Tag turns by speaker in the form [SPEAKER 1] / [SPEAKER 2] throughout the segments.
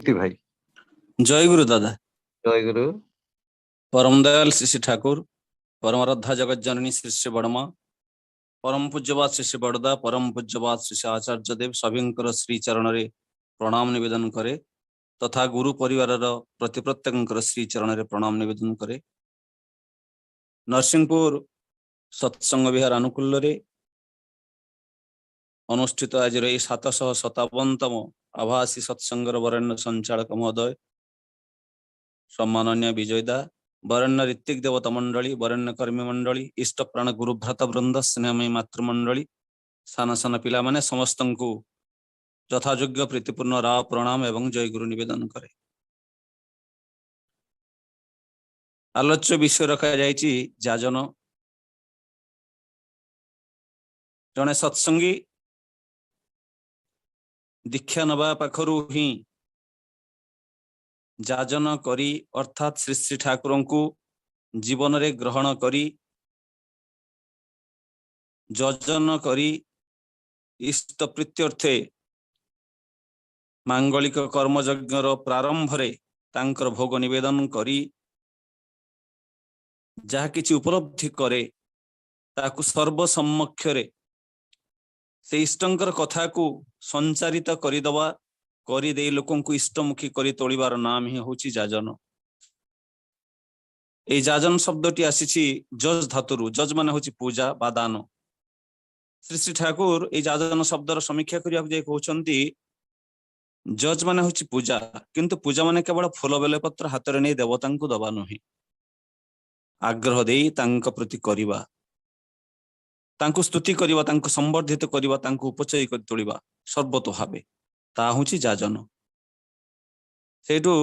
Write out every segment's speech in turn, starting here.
[SPEAKER 1] भाई
[SPEAKER 2] जय गुरु दादा।
[SPEAKER 1] जय गुरु।
[SPEAKER 2] परम दयाल श्री श्री ठाकुर, परम आराध्या जगत जननी श्री श्री बड़मा, परम पूज्यवाद श्री श्री बड़दा, परम पूज्यवाद श्री श्री आचार्य देव सभी श्री चरण रे प्रणाम निवेदन करे तथा गुरु परिवार प्रति प्रत्येक श्री चरण रे प्रणाम निवेदन करे। नरसिंहपुर सत्संग विहार अनुकूल रे अनुष्ठित आज 757तम आभासी सत्संगर वरेण्य संचालक महोदय सम्माननीय विजयदा, वरेण्य ऋत्विक देवता मंडली, वरेण्य कर्मी मंडली, इष्ट प्राण गुरु भ्राता वृंद, स्नेहमयी मातृमंडली, सान सान पिला माने समस्त को यथायोग्य प्रीतिपूर्ण राव प्रणाम एवं जय गुरु निवेदन करे। आलोच्य विषय रखा जायछि जाजन। जने सत्संगी दीक्षा नवा पाखरु ही जाजन करी अर्थात श्री श्री ठाकुर को जीवन रे ग्रहण करी जजन करी इष्ट प्रीत्यर्थे मांगलिक कर्मयज्ञर प्रारंभ रे तांकर भोग निवेदन करी जहा किछि उपलब्धि करे ताकु सर्वसम्मुख रे से इष्टंकर कथा को संचारित करिदवा करी दे लोकन को इष्टमुखी करी तोलिबार नाम ही होची जाजन। ए जाजन शब्दटी आसीछि जज धातुरु। जज माने होची पूजा बा दान। श्री श्री ठाकुर ए जाजन शब्दर समीक्षा करिया जे कहउछंती जज माने होची पूजा, किंतु पूजा माने केवल फूल बेले पत्र हाथ रे नै देवतां को दबा नहि, आग्रह देई तांको प्रति करिबा, तांको स्तुति करिबा, तांको संवर्धित करिबा, तांको उपचय कर तोलिबा सर्वतो भाबे ता होची जाजन। सेठू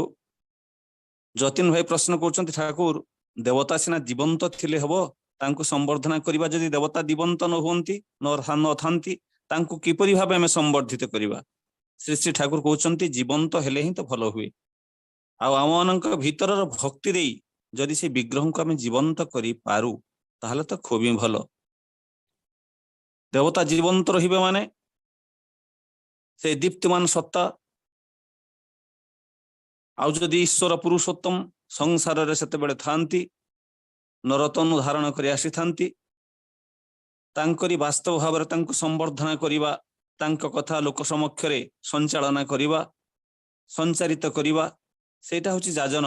[SPEAKER 2] जतिन भाई प्रश्न करछंती ठाकुर देवता सिना जीवंत थिले हबो, तांको संवर्धना करिबा जदि देवता जीवंत न होंती न थांती तांको किपरि भाबे हमें संवर्धित करिबा। श्री श्री ठाकुर कहउछंती जीवंत हेले ही तो भलो हुए। आ आमनक भीतरर भक्ति देई जदि से विग्रह को हमें जीवंत करि पारू ताहले तो खूब ही भलो। देवता जीवंत रहिबे माने से दीप्तिमान सत्ता आउ जदि ईश्वर पुरुषोत्तम संसार रे सेते बेले थांती नरतन धारण करि आसी थांती तांकरी वास्तव भाव तांको संवर्धना करिबा, तांको कथा लोक समक्ष रे संचालना करिबा, संचारित करिबा, सेटा होची जाजन।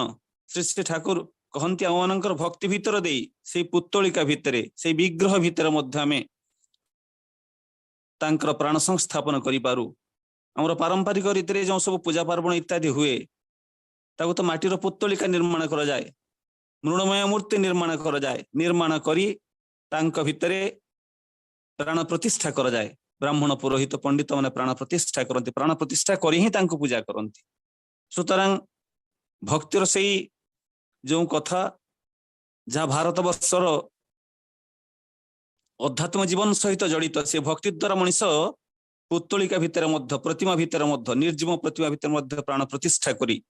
[SPEAKER 2] श्री श्री ठाकुर कहंती आमनकर भक्ति भीतर देई से पुत्तलिका भितरे से विग्रह भितर मध्य में तांकर प्राण संस्थापन करि पारू। हमर पारंपरिक रीति रे जो सब पूजा पार्वण इत्यादि हुए ताको तो माटीर पुत्तलिका निर्माण करा जाए, मृणमय मूर्ति निर्माण करा जाए, निर्माण करी तांको भितरे प्राण प्रतिष्ठा करा जाए। ब्राह्मण पुरोहित पंडित माने प्राण प्रतिष्ठा करती, प्राण प्रतिष्ठा करी ही तांको पूजा करती। सुतरां भक्तिर सेई जो कथा जहाँ भारत वर्षर अध्यात्म जीवन सहित जड़ित से भक्ति द्वारा मनीष पुत्तलिका भितर मध्य प्रतिमा भितर मध्य निर्जीव प्रतिमा भितर मध्य प्राण प्रतिष्ठा करी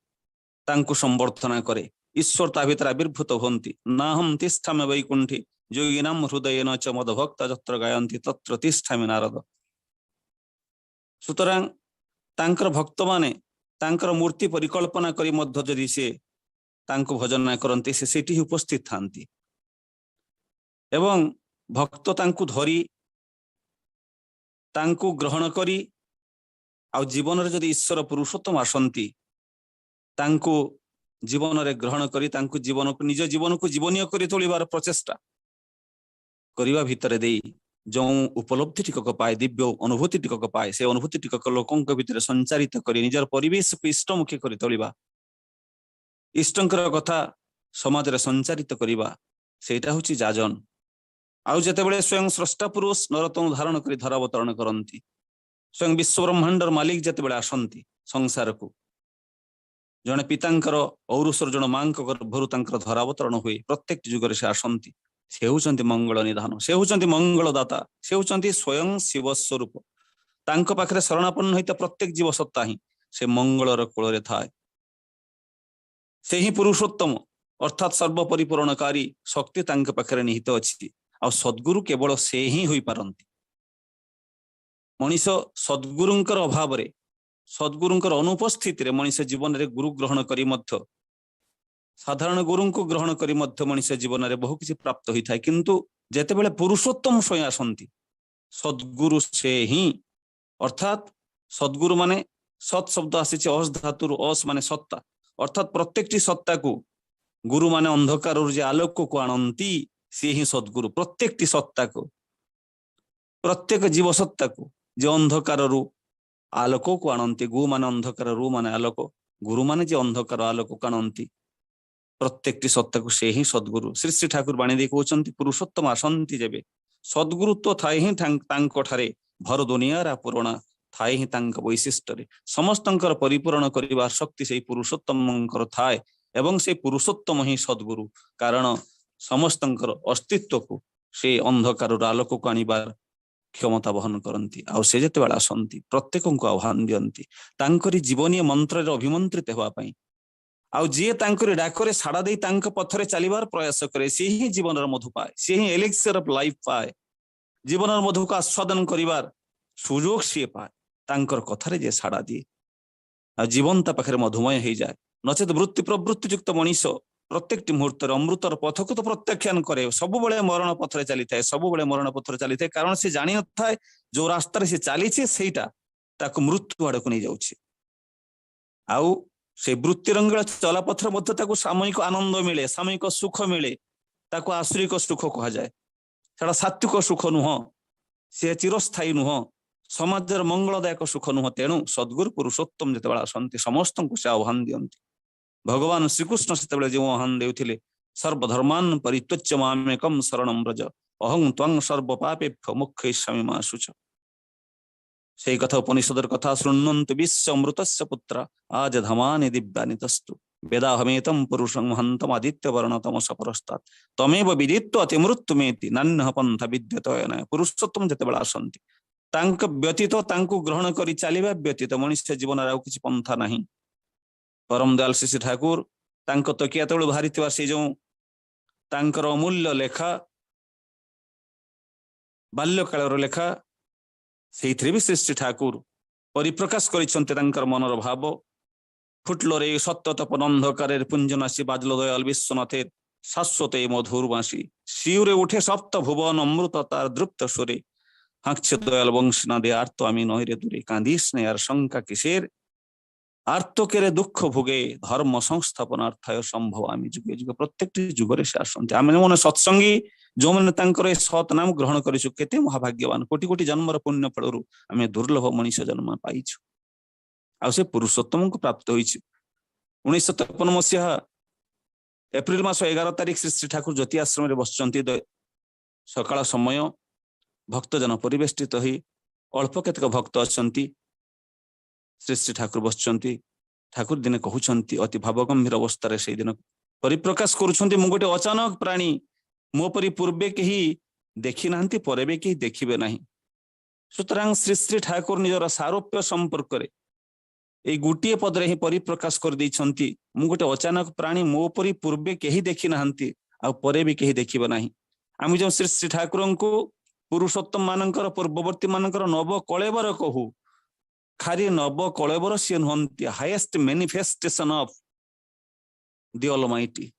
[SPEAKER 2] तांको संवर्धना करे। ईश्वर ता भितर आविर्भूत होंती। नाहम तिष्ठामि वैकुंठी योगिनाम हृदयेन च मदभक्त जत्र गायन्ति तत्र तिष्ठामि नारद। सुतरां तांकर भक्त माने तांकर मूर्ति परिकल्पना करी मध्य जदि से तांको भजन करन्ति से सेठी उपस्थित थांती एवं भक्त तांको धरी तांको ग्रहण करी आ जीवन रे जदि ईश्वर पुरुषोत्तम आसंती तांको जीवन रे ग्रहण करी तांको जीवन को निज जीवन को जीवनीय करी तोलिबार प्रचेष्टा करिवा भितर देई जो उपलब्धि टिकक पाए, दिव्य अनुभूति टिकक पाए, से अनुभूति टिकक लोकंक भितर संचारित करी निजर परिवेश को इष्टमुखी करी तोलिबा, इष्टंकर कथा समाज रे संचारित करिबा, सेटा होची जाजन। आउ जते बेले स्वयं स्रष्टा पुरुष नरतन धारण करी धरावतरण करंती, स्वयं विश्व ब्रह्मांडर मालिक जते बेले आसंती संसार को, जने पितांकर औरुसर जन मांक गर्भरु तांकर धरावतरण हुए, प्रत्येक जुगर से आसंती। से होचंती मंगल निधान, से होचंती मंगल दाता, से होचंती स्वयं शिव स्वरूप। तांको पाखरे शरणापन्न होइता प्रत्येक जीव सत्ता ही से मंगलर कोल रे थाए। से ही पुरुषोत्तम अर्थात सर्व परिपूर्णकारी शक्ति तांको पाखरे निहित अछि। आ सद्गुरु केवल से ही होई पारंती। मनीष सद्गुरुंकर अभाव रे सद्गुरुंकर अनुपस्थित रे मनुष्य जीवन रे गुरु ग्रहण करी मध्य साधारण गुरु को ग्रहण करी मध्य मनुष्य जीवन रे बहु किछि प्राप्त होई थाए किंतु जेतेबेले पुरुषोत्तम स्वयं आसंती सद्गुरु से ही अर्थात सद्गुरु माने सत शब्द आसी अस धातुर अस माने सत्ता अर्थात प्रत्येक सत्ता को गुरु माने अंधकार जे आलोक को आणंती सी ही सद्गुरु प्रत्येक सत्ता को प्रत्येक जीव सत्ता को जे अंधकार आलोक को आणंती गु माने अंधकार रु माने आलोक गुरु माने जे अंधकार आलोक को आणंती प्रत्येक सत्ता को से ही सद्गुरु श्री श्री ठाकुर बाणी दे कहउचंती पुरुषोत्तम आसंती जेबे सद्गुरुत्व थाए ही तांको ठारे भर दुनिया पूरणा थाए ही तांक वैशिष्ट रे समस्तंकर परिपूर्ण करिवार शक्ति से पुरुषोत्तमंकर थाए एवं से पुरुषोत्तम ही सद्गुरु कारण समस्तंकर अस्तित्व को से अंधकार आलोक को आनिबार क्षमता बहन करती आउ से जेते बेला आसंती प्रत्येक को आह्वान दियंती तांकरी जीवनीय मंत्र रे अभिमंत्रित हेबा पई आउ जे तांकरी डाकरे साड़ा दे तांक पथरे चलिबार प्रयास करे से ही जीवनर मधु पाए से ही एलिक्सियर ऑफ लाइफ पाए जीवनर मधु को आस्वादन करिवार सुजोग से पाए तांकर कथारे जे साड़ा दिए आ जीवन ता पाखरे मधुमय हो जाए नचेत वृत्ति प्रवृत्ति युक्त मनीष प्रत्येक मुहूर्त अमृतर पथ को तो प्रत्याख्यान करे सब बड़े मरण पथरे चली थाए सब बड़े मरण पथरे चली थाए कारण से जानी न थाए जो रास्ता से चली सेटा ताको मृत्यु आड़ को नहीं जाउछि आउ से वृत्ति रंगला चला पथर मध्य ताको सामयिक आनंद मिले सामयिक सुख मिले ताको आश्रिक सुख कहा जाए सेटा सात्विक सुख नुह से चिरस्थायी नुह समाजर मंगलदायक सुख नुह तेणु सद्गुरु पुरुषोत्तम जिते आसंती समस्त को से आह्वान दियंती भगवान श्रीकृष्ण से जो आह्वान देउथिले सर्वधर्मान परित्यज्य मामेकं शरणं व्रज अहं त्वं सर्व पापेभ्यो मोक्षयिष्यामि मा शुच से कथा उपनिषदर कथा शृण्वन्तु विश्व अमृतस्य पुत्र आज धमानि दिव्यानि तस्तु वेदाहमेतं पुरुषं हन्तम् आदित्य वर्णतमस परस्तात् तमेव विदित्वा अतिमृत्युमेति नान्यः पन्था विद्यते न पुरुषोत्तम जेतेबेला आसंती तांक व्यतीत तांको ग्रहण करी चलिबा व्यतीत मनुष्य जीवन आउ किछि पंथा नाही परम दयाल श्री ठाकुर तांको तकिया तळु बाहरिथिबा से जो तांकर अमूल्य लेखा बाल्यकालर लेखा से भी श्री ठाकुर परिप्रकाश करिसंते तांकर मनर भाव फुटलोरे सत्यतपन अंधकार पुंजनाशी बाजलो दयाल विश्वनाथे शाश्वत मधुरवासी शिवरे उठे सप्त भुवन अमृत तार दृप्त सुरे हाक्ष दयाल वंशना दे आर्त आमी नहरे दूरे कांदिस ने यार शंका किसेर आर्तकेरे दुख भोगे धर्म संस्थापनार्थाय संभव आमी जुगे जुगे प्रत्येक जुगरे से आसंती आमे मन सत्संगी जो मैंने तांकर सत नाम ग्रहण करिछु केते महाभाग्यवान कोटि कोटि जन्मर पुण्य फलरु आमे दुर्लभ मनुष्य जन्म पाइछु आ से पुरुषोत्तम को प्राप्त होइछु 1953 मसीहा एप्रिल मास 11 तारिख श्री श्री ठाकुर ज्योति आश्रम रे बसचंती सकाळ समय भक्तजन परिवेष्टित होई अल्प केतक भक्त अछंती श्री श्री ठाकुर बसचंती ठाकुर दिने कहउछंती अति भावगंभीर अवस्था से दिन परिप्रकाश करूछंती मु गोटे अचानक प्राणी मो परि पूर्वे केही देखि नांती परे बे केही देखिबे नाही सुतरां श्री श्री ठाकुर निजर सारोप्य संपर्क रे ए गुटिए पदरे ही परिप्रकाश कर दैछंती मु गोटे अचानक प्राणी मो परि पूर्वे केही देखि नांती आ परे बे केही देखिबे नाही आमी जो श्री श्री ठाकुरन को पुरुषोत्तम मानकर पूर्ववर्ती मानकर नव कळेबर कहू खाली नव कळेबर से नुहंती highest manifestation of the almighty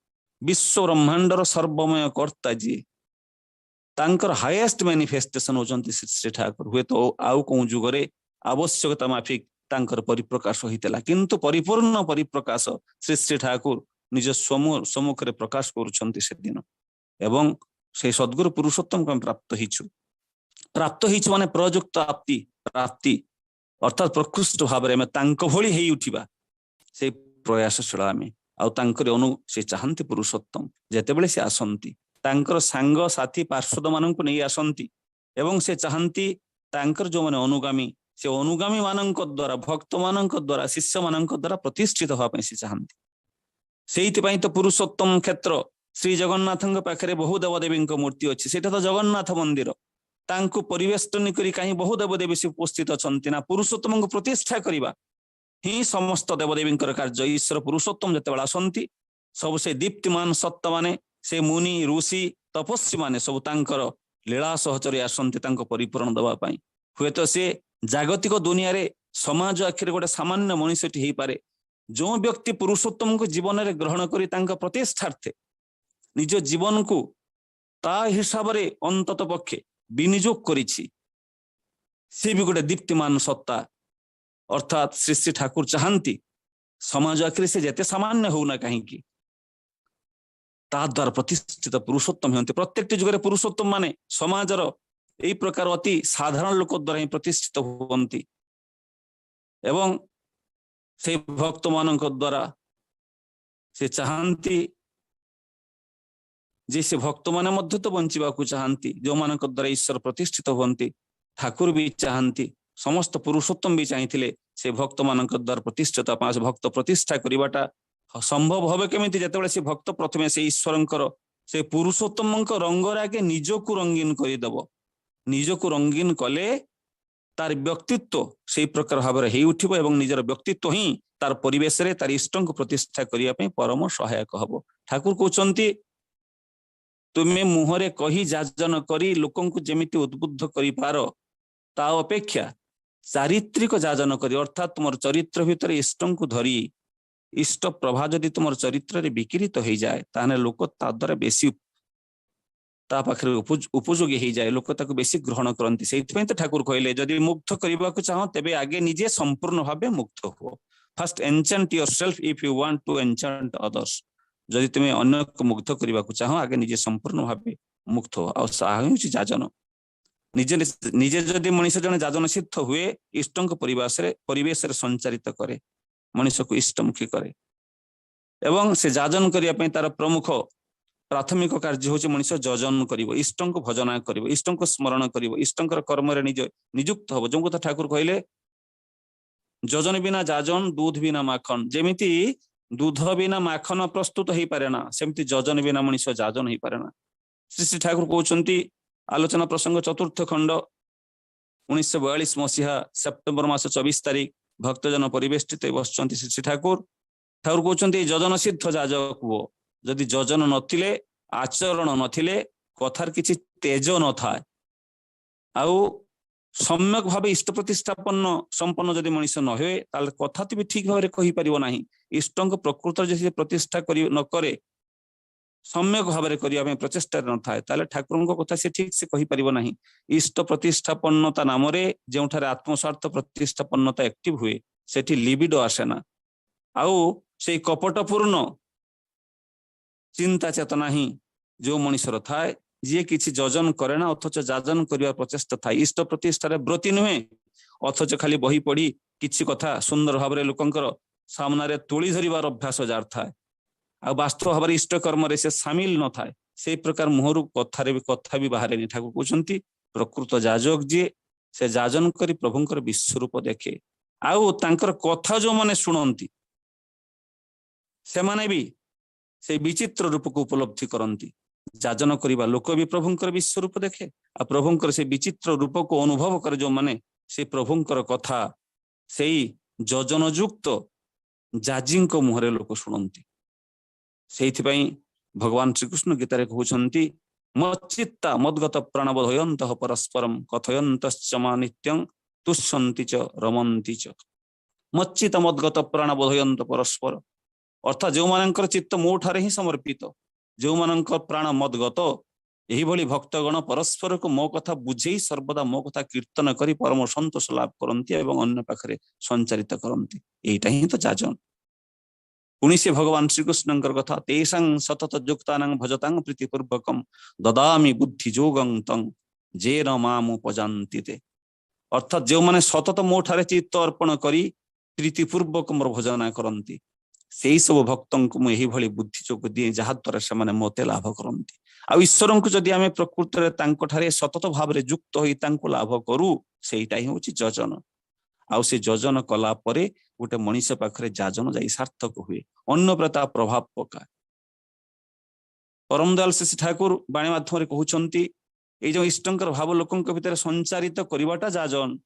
[SPEAKER 2] विश्व ब्रह्मांडर सर्वमय कर्ता जी तांकर हाईएस्ट मैनिफेस्टेशन होचंती श्री श्री ठाकुर हुए तो आउ को जुगरे आवश्यकता माफिक तांकर परिप्रकाश होइतला किंतु परिपूर्ण परिप्रकाश श्री श्री ठाकुर निज सम्मुख रे प्रकाश करूछंती से दिन एवं से सद्गुरु पुरुषोत्तम को प्राप्त हिचु माने प्रयुक्त प्राप्ति अर्थात प्रकृष्ट भाव में तांको भली हेई उठिबा से प्रयासशील आमे आउ तांकर अनु से चाहंती पुरुषोत्तम जेतेबेले से आसंती तांकर सांग साथी पार्षद मानन को नहीं आसंती एवं से चाहंती तांकर जो माने अनुगामी से अनुगामी मानक द्वारा भक्त मानक द्वारा शिष्य मानक द्वारा प्रतिष्ठित होवा पई से चाहंती सेइति पई तो पुरुषोत्तम क्षेत्र श्री जगन्नाथଙ୍କ पाखरे बहु देवदेवीଙ୍କ मूर्ति अछि सेटा तो जगन्नाथ मंदिर तांको परिवेष्टन करी कहीं बहु देवदेवी से उपस्थित अछंती ना पुरुषोत्तम को प्रतिष्ठा करिबा ही समस्त देवदेवीଙ୍କର कार्य ईश्वर पुरुषोत्तम जेतेबेला आसंती सब से दीप्तिमान सत्ता माने से मुनि ऋषि तपस्वी माने सब तांकर लीला सहचरी आसंती तांको परिपूर्ण दबा पई हुए तो से जागतिक दुनिया रे समाज आखिर गोटे सामान्य मनुष्यटी हो पारे जो व्यक्ति पुरुषोत्तम को जीवन में ग्रहण करी तांका प्रतिष्ठार्थे निज जीवन को ता हिसाब रे अंतत पक्षे विनियोग करिछि से भी गोटे दीप्तिमान सत्ता अर्थात श्री श्री ठाकुर चाहती समाज आखिर से जेते सामान्य होना कहीं ता द्वारा प्रतिष्ठित पुरुषोत्तम होते प्रत्येक जुगे पुरुषोत्तम माने समाजर यही प्रकार अति साधारण लोक द्वारा ही प्रतिष्ठित होती एवं से भक्त मान द्वारा से चाहती जे से भक्त माने मध्य तो बंचिबा को चाहती जो मान द्वारा ईश्वर प्रतिष्ठित होती ठाकुर भी चाहती समस्त पुरुषोत्तम भी चाहिए से भक्त मान द्वारा प्रतिष्ठित भक्त प्रतिष्ठा करवाटा संभव हम केमी जिते से भक्त प्रथमे से ईश्वर से पुरुषोत्तम रंगर आगे निजक रंगीन करदेव निजक रंगीन कले तार व्यक्तित्व से प्रकार भाव में उठिब एवं निजर व्यक्तित्व ही तार परिवेश रे तार इष्ट को प्रतिष्ठा करने परम सहायक हम ठाकुर कहते तुम्हें मुहरे कही जाजन करी लोकं को जेमिति उद्बुद्ध करि पारो ता अपेक्षा चारित्रिक जाजन करी अर्थात तुम चरित्र भितर इष्ट को धरी इष्ट प्रभा जदि तुम चरित्र विकृत हो जाए ताने लोक ता द्वारा बेसी ता पाखरे उपयोगी हो जाए लोक ताको बेसी ग्रहण करती से तो ठाकुर कहले जदि मुग्ध करने को चाहो तेबे आगे निजे संपूर्ण भाव मुग्ध हो first enchant yourself if you want to enchant others जदि तुम्हें अन्य को मुग्ध करने को चाहो आगे निजे संपूर्ण भाव मुक्त हो आ जाजन निजे निजे जदि मनीष जन जाजन सिद्ध हुए इष्ट परिवेश संचारित करे मनीष को इष्टमुखी करे एवं से जाजन करने तार प्रमुख प्राथमिक कार्य हूँ मनीष जजन कर इष्ट को भजना कर इष्ट को स्मरण कर इष्ट कर्म निजुक्त हम जो कथा ठाकुर कहले जजन बिना जाजन दूध बिना माखन जेमिति दूध बिना माखन प्रस्तुत हो पारे ना सेमती जजन बिना मनीष जाजन हो पारे ना श्री श्री ठाकुर कहते आलोचना प्रसंग चतुर्थ खंड 1942 मसीहा सेप्टेम्बर मास 24 तारीख भक्तजन परिवेष्टित बस श्री श्री ठाकुर ठाकुर कहते जजन सिद्ध जाजक वो जदि जजन नथिले आचरण नथिले कथार किछि तेज न थाए आउ सम्यक भाव इष्ट प्रतिष्ठापन्न संपन्न जदि मनीष न हुए ताले कथा तो भी ठीक भाव कहि परिबो नाही इष्ट प्रकृत जदि प्रतिष्ठा करि न करे सम्यक भाव में करने प्रचेषा न थाए ताले ठाकुर कथा से ठीक से कहि परिबो नाही इष्ट प्रतिष्ठापन्नता नाम रे जेउठारे आत्मस्वार्थ प्रतिष्ठापन्नता एक्टिव हुए सेठी लिबिडो आसेना आउ से कपटपूर्ण चिंता चेतना ही जो मनीषर थाए जी किसी जजन करे ना अथच जाजन करने प्रचेषा थाए इष्ट प्रतिष्ठार व्रती नुहे अथच खाली बही पढ़ी किसी कथा सुंदर भाव में लोकंकर सामने तोली धरिबार अभ्यास जार थाए आ वास्तव भाव इष्ट कर्म से सामिल न थाए से प्रकार मुहरु कथा भी बाहर ठाकुर कहते प्रकृत जाजक जी से जाजन करी प्रभुंकर विश्वरूप देखे आउ तांकर कथा जो माने सुनती से माने भी से विचित्र रूप को उपलब्धि करती जाजन करवा लोक भी प्रभुंकर विश्वरूप देखे आ प्रभुंकर से विचित्र रूप को अनुभव कर जो माने से प्रभुंकर कथा से जजन युक्त जाजी मुहरे लोक शुणती से भगवान श्रीकृष्ण गीतारे कहते मच्चित्ता मद्गत प्राणबोधयंत परस्परम कथयंत नित्यं तुष्यन्ति च रमन्ति च मच्चित मद्गत प्राणबोधयंत परस्पर अर्थात जो मानकर चित्त मो ठारे ही समर्पित जो मानकर प्राण मदगत यही भली भक्तगण परस्पर को मो कथा बुझे सर्वदा मो कथा कीर्तन करी परम संतोष लाभ करती एवं अन्य पाखरे संचारित करती यहीटा ही तो जाजन पुणी से भगवान श्रीकृष्ण कथा तेषां सतत युक्तानां भजतां प्रीतिपूर्वकं ददामि बुद्धि जोगं तं जेन मामुपजान्ति ते अर्थात जो माने सतत मो ठारे चित्त अर्पण करी प्रीतिपूर्वक मोर भजना करती से सब भक्तों को मुझे भली बुद्धि जोग दिए जहा द्वारा से मते लाभ करती आ ईश्वर को जदि आम प्रकृत में सतत भाव में युक्त हो लाभ करूँ सेटा ही हूँ जजन आउ से जजन कला परे गोटे मनीष पाखरे जाजन जाई सार्थक हुए अन्य प्रता प्रभाव पकाए परम दयाल श्री ठाकुर बाणी माध्यम कहते ये जो इष्टंकर भाव लोकों भितर संचारित करवाटा जाजन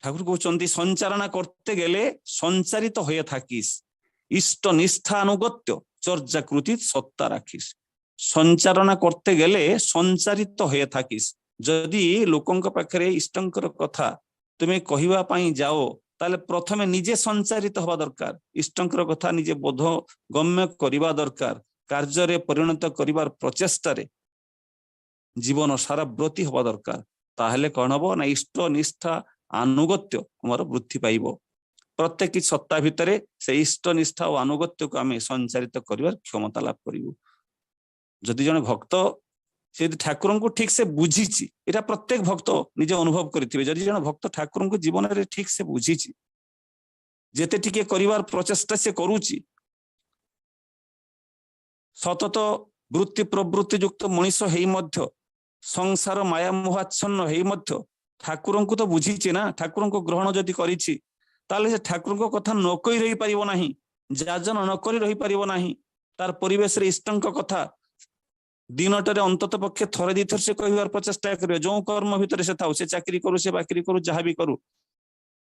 [SPEAKER 2] ठाकुर कहते संचारणा करते गेले संचारित हो थाकिस इष्ट निष्ठा अनुगत्य चर्चाकृति सत्ता राखिस संचारणा करते गेले संचारित हो थाकिस जदि लोकंक पाखरे इष्टंकर कथा तुम्हें कहवा पाई जाओ ताले प्रथमे निजे संचारित हवा दरकार इष्टंकर कथा निजे बोध गम्य करिबा दरकार कार्य परिणत करिबार प्रचेष्टारे जीवन सारा ब्रती हवा दरकार ताहले कौन हम ना इष्ट निष्ठा आनुगत्य हमार वृद्धि पाइब प्रत्येक सत्ता भितर से इष्ट निष्ठा और आनुगत्य को आम संचारित कर क्षमता लाभ करूँ जदि जन भक्त से ठाकुर को ठीक से बुझी यहाँ प्रत्येक भक्त निजे अनुभव करेंगे जदि जन भक्त ठाकुर को जीवन में ठीक से बुझी जेते टिके करिवार प्रचेष्टा से करुची सतत वृत्ति प्रवृत्ति युक्त मनीष हेई मध्य संसार माया मोहाच्छन्न हेई मध्य ठाकुर को तो बुझीची ना ठाकुर को ग्रहण जदि करिछि ताले से ठाकुर को कथा न कहि रही परिबो नाही जाजन न करि रही परिबो नाही तार परिवेश रे इष्टंक कथा दिनटरे अंतत पक्षे थरे दी थर से कहिवार प्रचेष्टा करियो जो कर्म भितर से थाउ से चाकरी करू से बाकरी करू जहाँ भी करू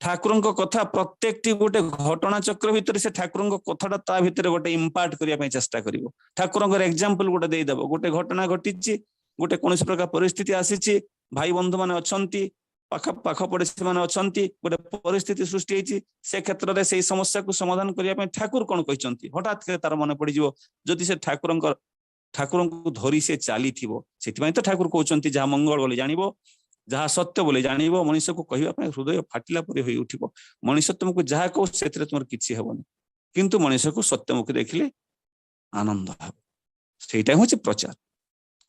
[SPEAKER 2] ठाकुर कथा प्रत्येक गोटे घटना चक्र भितर से ठाकुर कथाटा ता भितर गोटे इम्पार्ट करने चेष्टा करिवो ठाकुर एग्जांपल गोटे देदेव गोटे घटना घटी गोटे कौन प्रकार परिस्थिति आसी भाई बंधु मैंने अच्छा पाख पड़ोसी मैंने अच्छा गोटे परिस्थिति सृष्टि होती से क्षेत्र में से समस्या को समाधान करने ठाकुर कौन कहते हठात तार मन पड़ जदि से ठाकुर को धरी से चली से तो ठाकुर कहते जहाँ मंगल बोले जानव जहाँ सत्य बोले जानव मनीष को कहवाई हृदय फाटिला परी उठिब मनीष तुमको जहाँ कह से तुम किसी हेनी किंतु मनीष को सत्य मुख देखिले आनंद हे सेटा हूँ प्रचार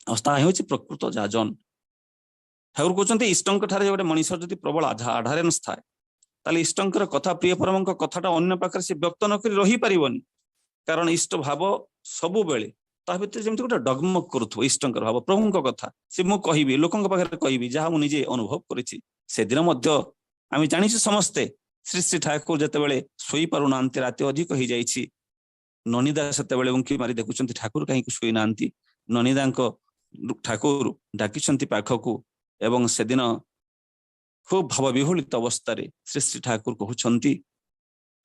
[SPEAKER 2] अवस्था हूँ प्रकृत जाजन ठाकुर कहते इष्टंक ठारे गोटे मनीष जब प्रबल आधारेन्स थाए ताले इष्टंकर कथा प्रिय परम कथाटा अन्य पाखे से व्यक्त नक रही पारिबनी कारण इष्ट भाव सबु बेले ता भीतर जमी गोटे डगमग करुव इष्टंकर भाव प्रभु कथा से मुझे कहबी लोकों पाखे कहबी जहाँ मुझे निजे अनुभव करिछि से दिन आम जानी समस्ते श्री श्री ठाकुर जितेबाला शोई पार ना राति अधिक हो जाइए ननीदा से उंकी मारी देखुं ठाकुर कहीं शोई ना ननीदा ठाकुर डाकी पाखक एवं से दिन खूब भाव विहुलित अवस्था श्री श्री ठाकुर कहते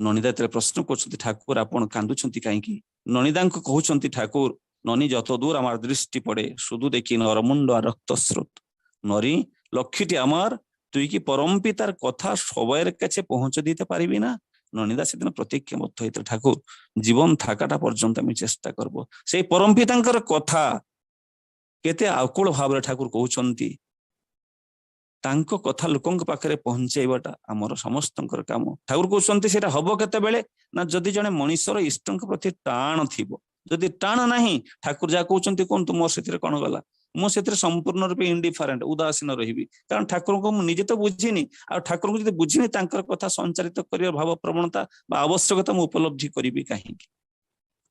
[SPEAKER 2] ननीदा प्रश्न कर ठाकुर आपण कांदुंट कहीं ननीदा कहते ठाकुर ननी जत दूर आमार दृष्टि पड़े शुधु देखी नरमुंड रक्त स्रोत नरी लक्ष्यटी आमार तुई कि परम पितार कथा सबाइर काছে पहुंच दीते पारिबी ना ननीदा से दिन प्रतिज्ञाबद्ध होते ठाकुर जीवन थाकाटा पर्यंत आम चेष्टा करब से परम पितांकर कथा केते आकुल भाव ठाकुर कहते तांको कथा लोकों पाखे पहुंचाइबाटा आमर समस्त काम ठाकुर कहते से हम केते ना जदि जने मनीषर इष्टंक प्रति टाण थी जदि टाण नहीं ठाकुर जहाँ कहते कौन तो मोर से कौन गला मुझे संपूर्ण रूपे इंडिफरेंट उदासीन रही कारण ठाकुर को मुझे तो बुझीनी आ ठाकुर को बुझीनी कथा संचारित कर भाव प्रवणता आवश्यकता मुझे उपलब्धि करी कहीं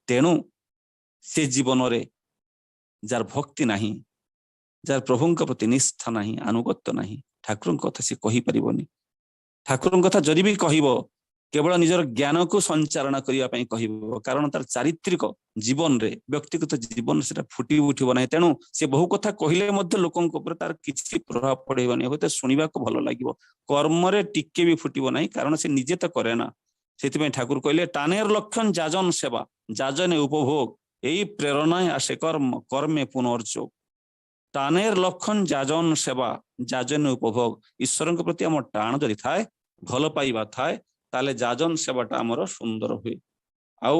[SPEAKER 2] तेणु से जीवन रे जार भक्ति नहीं जार प्रभु प्रति निष्ठा नहीं आनुगत्य नहीं ठाकुर कथा सी कही पारिबनी ठाकुर कथा जदि भी कहब केवल निजर ज्ञान को संचारण करने कहब कारण तार चारित्रिक जीवन रे व्यक्तिगत जीवन से फुटी उठब ना तेणु से बहु कथा कहले लोकों तार किसी प्रभाव पड़ेबनी हूँ शुणा को भल लगे कर्म टिके भी फुटब ना कारण से निजे तो करे ना से ठाकुर कहले टानेर लक्षण जाजन सेवा जाजने उपभोग यही प्रेरणा आसे कर्म कर्मे पुनर्जोग टानेर लक्षण जाजन सेवा जाजन उपभोग ईश्वर प्रति आम टाण जदि थाए भल पाइबा थाए ताले जाजन सेवाटा आमर सुंदर हुए आउ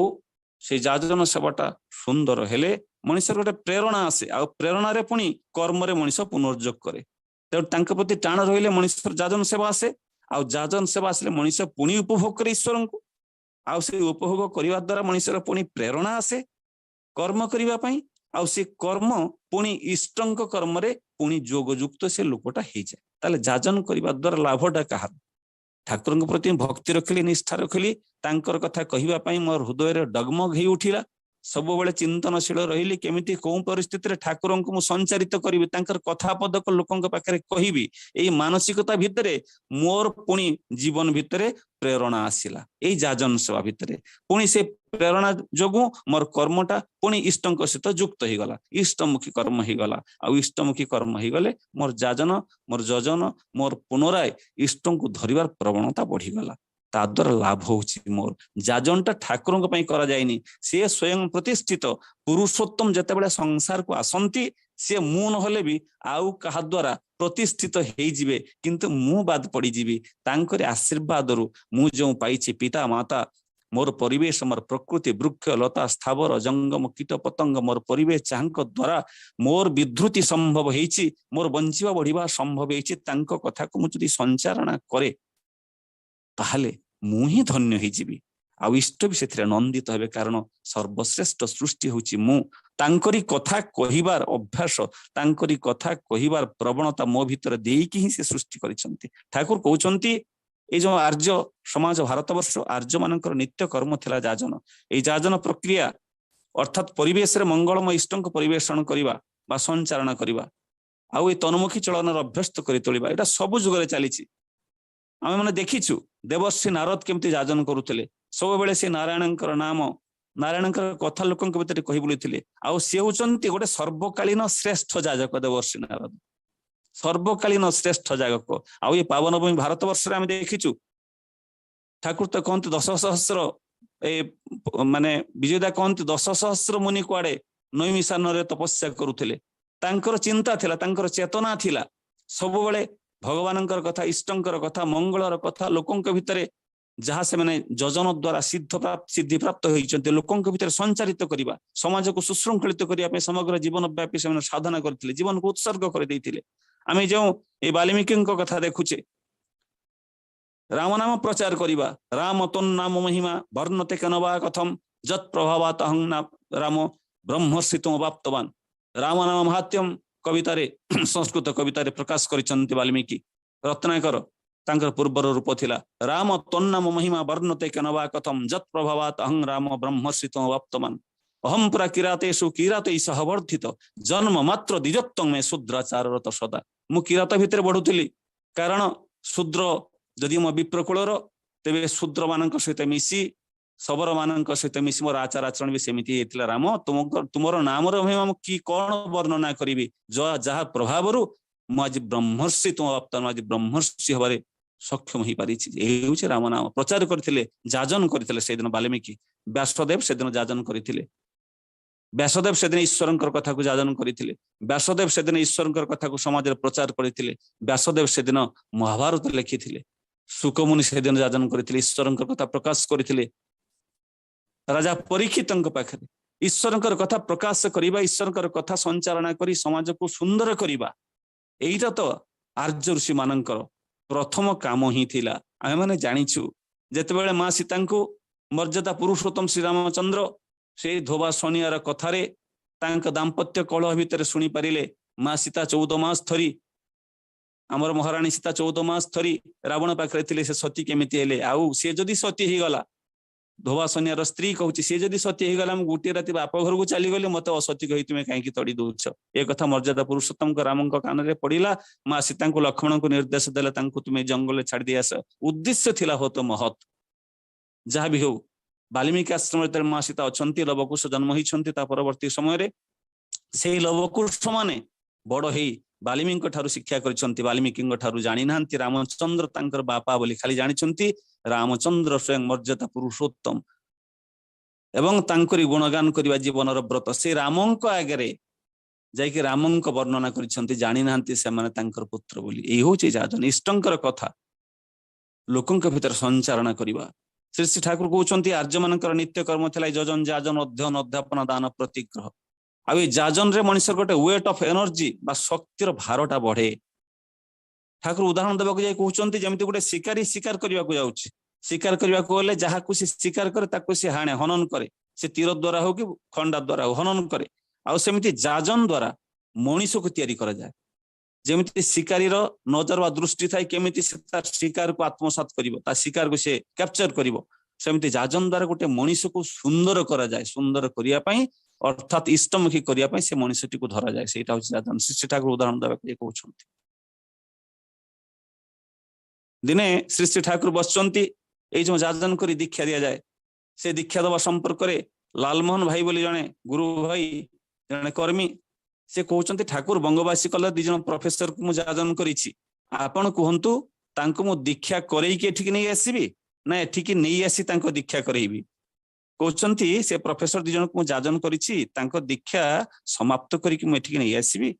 [SPEAKER 2] से जाजन सेवाटा सुंदर हेले मनीष गोटे प्रेरणा आसे आ प्रेरणा रे पुणी कर्म रे मनीष पुनर्जोग करे तेणु प्रति टाण रहिले मनीष जाजन सेवा आसे आ जाजन सेवा आसले मनीष पुणी उपभोग करे ईश्वर को आ से उपभोग करने द्वारा मनीष पुणी प्रेरणा आसे कर्म करने आ से कर्म पुणी इष्टंक कर्म रे पुणी जोगयुक्त से लोकटा हो जाए ताले जाजन करने द्वारा लाभटा कहा ठाकुर प्रति भक्ति रखिली निष्ठा रखिली तांकर कथा कहवाई मोर हृदय डगमग हो उठिला सब बेले चिंतनशील रही केमिति कौ परिस्थिति ठाकुर को मुझे संचारित करी कथा पदक लोकों पाखे कहबी यही मानसिकता भितर मोर पुणी जीवन भितर प्रेरणा आसला यही जाजन सेवा भितर पुणी से प्रेरणा जोगु मोर कर्मटा पुणी इष्टंक सहित युक्त हो गला इष्टमुखी कर्म हो गला आ इष्टमुखी कर्म हो गले मोर जाजन मोर जजन मोर पुनराय इष्ट को धरिबार प्रवणता बढ़ीगला ताद्वारा लाभ होची मोर जाजनटा ठाकुर करा जायनी से स्वयं प्रतिष्ठित पुरुषोत्तम जितेबाला संसार को आसंती सी मु नहले भी आउ कहा द्वारा प्रतिष्ठित होइजिबे किंतु मु बाद पड़ीजिबी तांकर आशीर्वाद रु मु जो पाइछि पिता माता मोर परिवेश मोर प्रकृति वृक्ष लता स्थावर जंगम कीट पतंग मोर परिवेश चाहक द्वारा मोर विद्रुति संभव होइछि मोर बंचिबा बढ़िबा संभव होइछि तांको कथा को मु जदि संचारणा करे ताहले मु ही धन्य होइजिबी आ इष्ट भी से नंदित हेबे कारण सर्वश्रेष्ठ सृष्टि होछि मु तांकरी कथा कहिबार अभ्यास तांकरी कथा कहिबार प्रवणता मो भीतर देईकी ही से सृष्टि करिसंती ठाकुर कहउचंती ए जो आर्य समाज भारत वर्ष आर्य मानकर नित्य कर्म थिला जाजन ए जाजन प्रक्रिया अर्थात परिवेश रे मंगलमय इष्टंक परिवेषण करिबा बा संचारण करिबा आउ ए तन्मुखी चलन अभ्यस्त करि तोलिबा एटा सब जुगरे चलीछि आमे माने देखिछु देवर्षि नारद केमती जाजन करूथिले सब बेले से नारायणकर नाम नारायणकर कथा लोकंक भितर कहि बुलिथिले आउ से होचंती गोटे सर्वकालीन श्रेष्ठ जाजक देवर्षि नारद सर्वकालीन श्रेष्ठ जागक आउ ये पावन भूमि भारत वर्ष रे आमे देखिछु ठाकुर तो कहते 10,000 ए माने विजयदा कहते 10,000 मुनि कुआडे नैमिषारण रे तपस्या करूथिले तांकर चिंता थिला तांकर चेतना थिला सब बेले भगवानंकर कथा इष्टंकर कथा मंगलर कथा लोकंक भितरे जहाँ से मैंने योजन द्वारा सिद्धि प्राप्त होइचंते लोकंक भितर संचारित करिबा समाज को सुशृंखलित करिया पे समग्र जीवन व्यापी से साधना करथिले जीवन को उत्सर्ग कर देइथिले आमे जो ए वाल्मीकि कथा देखुचे राम नाम प्रचार करिबा राम तन्नाम महिमा वर्णते कनवा कथम जत प्रभावात अहं राम ब्रह्मस्थितम वाप्तवान राम नाम महात्यम कवितारे संस्कृत कवितारे प्रकाश करिसंती वाल्मीकि रत्नाकर तांकर पूर्वर रूप थिला राम तन्नाम महिमा वर्णते कनवा कथम जत प्रभावात अहं राम ब्रह्मस्थितम वाप्तवान अहम पुरा किरातेषु किरातै सहवर्धित जन्म मात्र द्विजत्वं में शूद्राचार रत सदा मु किरात भितर बढ़ुथिली कारण शूद्र जदि मो विप्रकुलर तेबे शूद्र मानक सहित मिसी सबर मानक सहित मिसी मोर आचार आचरण भी सेमिति हेतिला राम तुमर नाम रे महिमा की कोन वर्णना करिवि जहा प्रभाव रु मु आज ब्रह्मर्षि तुम वाप्तवान आज ब्रह्मर्षि हबारे सक्षम ही पारिछि एही होछि राम नाम प्रचार करथिले जाजन करथिले से दिन वाल्मीकि व्यासदेव से दिन जाजन करथिले व्यासदेव से दिन ईश्वरंकर कथा को जाजन करथिले व्यासदेव से दिन ईश्वरंकर कथा को समाज रे प्रचार करथिले व्यासदेव से दिन महाभारत लिखिथिले सुकमुनि से दिन जाजन करथिले ईश्वरंकर कथा प्रकाश करथिले राजा परीक्षितंक पाखरे ईश्वरंकर कथा प्रकाश करिबा ईश्वरंकर कथा संचारणा करी समाज को सुंदर करिबा एइटा तो आर्य ऋषि मानंकर प्रथम काम ही थिला आमे माने जानिछु जेतेबेले मां सीता को मर्यादा पुरुषोत्तम श्री रामचंद्र से धोबा सोनियार कथारे तांक दाम्पत्य कलह भितर सुनी पारिले मां सीता 14 मास थरी आमर महारानी सीता 14 मास थरी रावण पाखरे थिले से सती केमिति हेले आउ से जदी सती ही गला धोबा सोनियार स्त्री कहूची से जदी सती ही गला हम गुटी राति बाप घर को चली गले मते असती कहि तुमे काहे की तड़ी दोछ ए कथा मर्यादा पुरुषोत्तम को रामंक कान रे पड़िला मां सीता को लक्ष्मण को निर्देश देला तांको तुमे जंगल छाड़ दि आस उद्देश्य थिला हो तो महत जहाँ भी हो वाल्मीकि आश्रम मां सीता अछंती लवकुश जन्म होइछंती ता परवर्ती समय रे सेही लवकुश माने बड़ हेई वाल्मीकि ठारू शिक्षा करिसंती वाल्मीकि ठारू जानि नांती रामचंद्र तांकर बापा बोली खाली जानिछंती रामचंद्र स्वयं मर्यादा पुरुषोत्तम एवं तांकरी गुणगान करिवा जीवनर व्रत से रामंक आगरे जाइके रामंक वर्णना करिसंती जानि नांती से माने तांकर पुत्र बोली एही होची जाजन इष्टंकर कथा लोकंक भितर संचारण करिवा श्री श्री ठाकुर कहउचंती आर्य मानकर नित्य कर्म थिला योजन जाजन अध्ययन अध्यापन दान प्रतिग्रह आ जाजन रे मनुष्य गोटे वेट ऑफ एनर्जी बा शक्तिर भारटा बढ़े ठाकुर उदाहरण देबाक जाय कहउचंती जेमिति गोटे शिकारी शिकार करबा को जाउछि शिकार करबा को गले जहा को से शिकार करे ताको से हाणे हनन करे से तीर द्वारा हो कि खंडा द्वारा हो हनन करे आ सेमिति जाजन द्वारा मनुष्य को तैयारी करा जाय जेमिति शिकारी रो नजर वा दृष्टि थाई केमिति से तार शिकार को आत्मसात करिवो ता शिकार को से कैप्चर करिवो सेमिति जाजन द्वारा गोटे मनुष्य को सुंदर करा जाय सुंदर करिया पई अर्थात इष्टमुखी करिया पई से मनुष्यटी को धरा जाय सेटा होछि जाजन श्री ठाकुर उदाहरण देबा के कहउछंती दिने श्री श्री ठाकुर बसचंती ए जो जाजन करी दीक्षा दिया जाए से दीक्षा दबा संपर्क रे लालमोहन भाई बोली जने गुरु भाई जने कर्मी से कहउचंती ठाकुर बंगवासी कला दि जन प्रोफेसर को मु जाजन करिछि आपण कहंतु तांको मु दीक्षा करई के ठीक नै आसीबी ना एठी की नै आसी तांको दीक्षा करैबी कहउछंती से प्रोफेसर दी जन को जाजन करिछि तांको दीक्षा समाप्त करिकि मैं एठिक नै आसीबी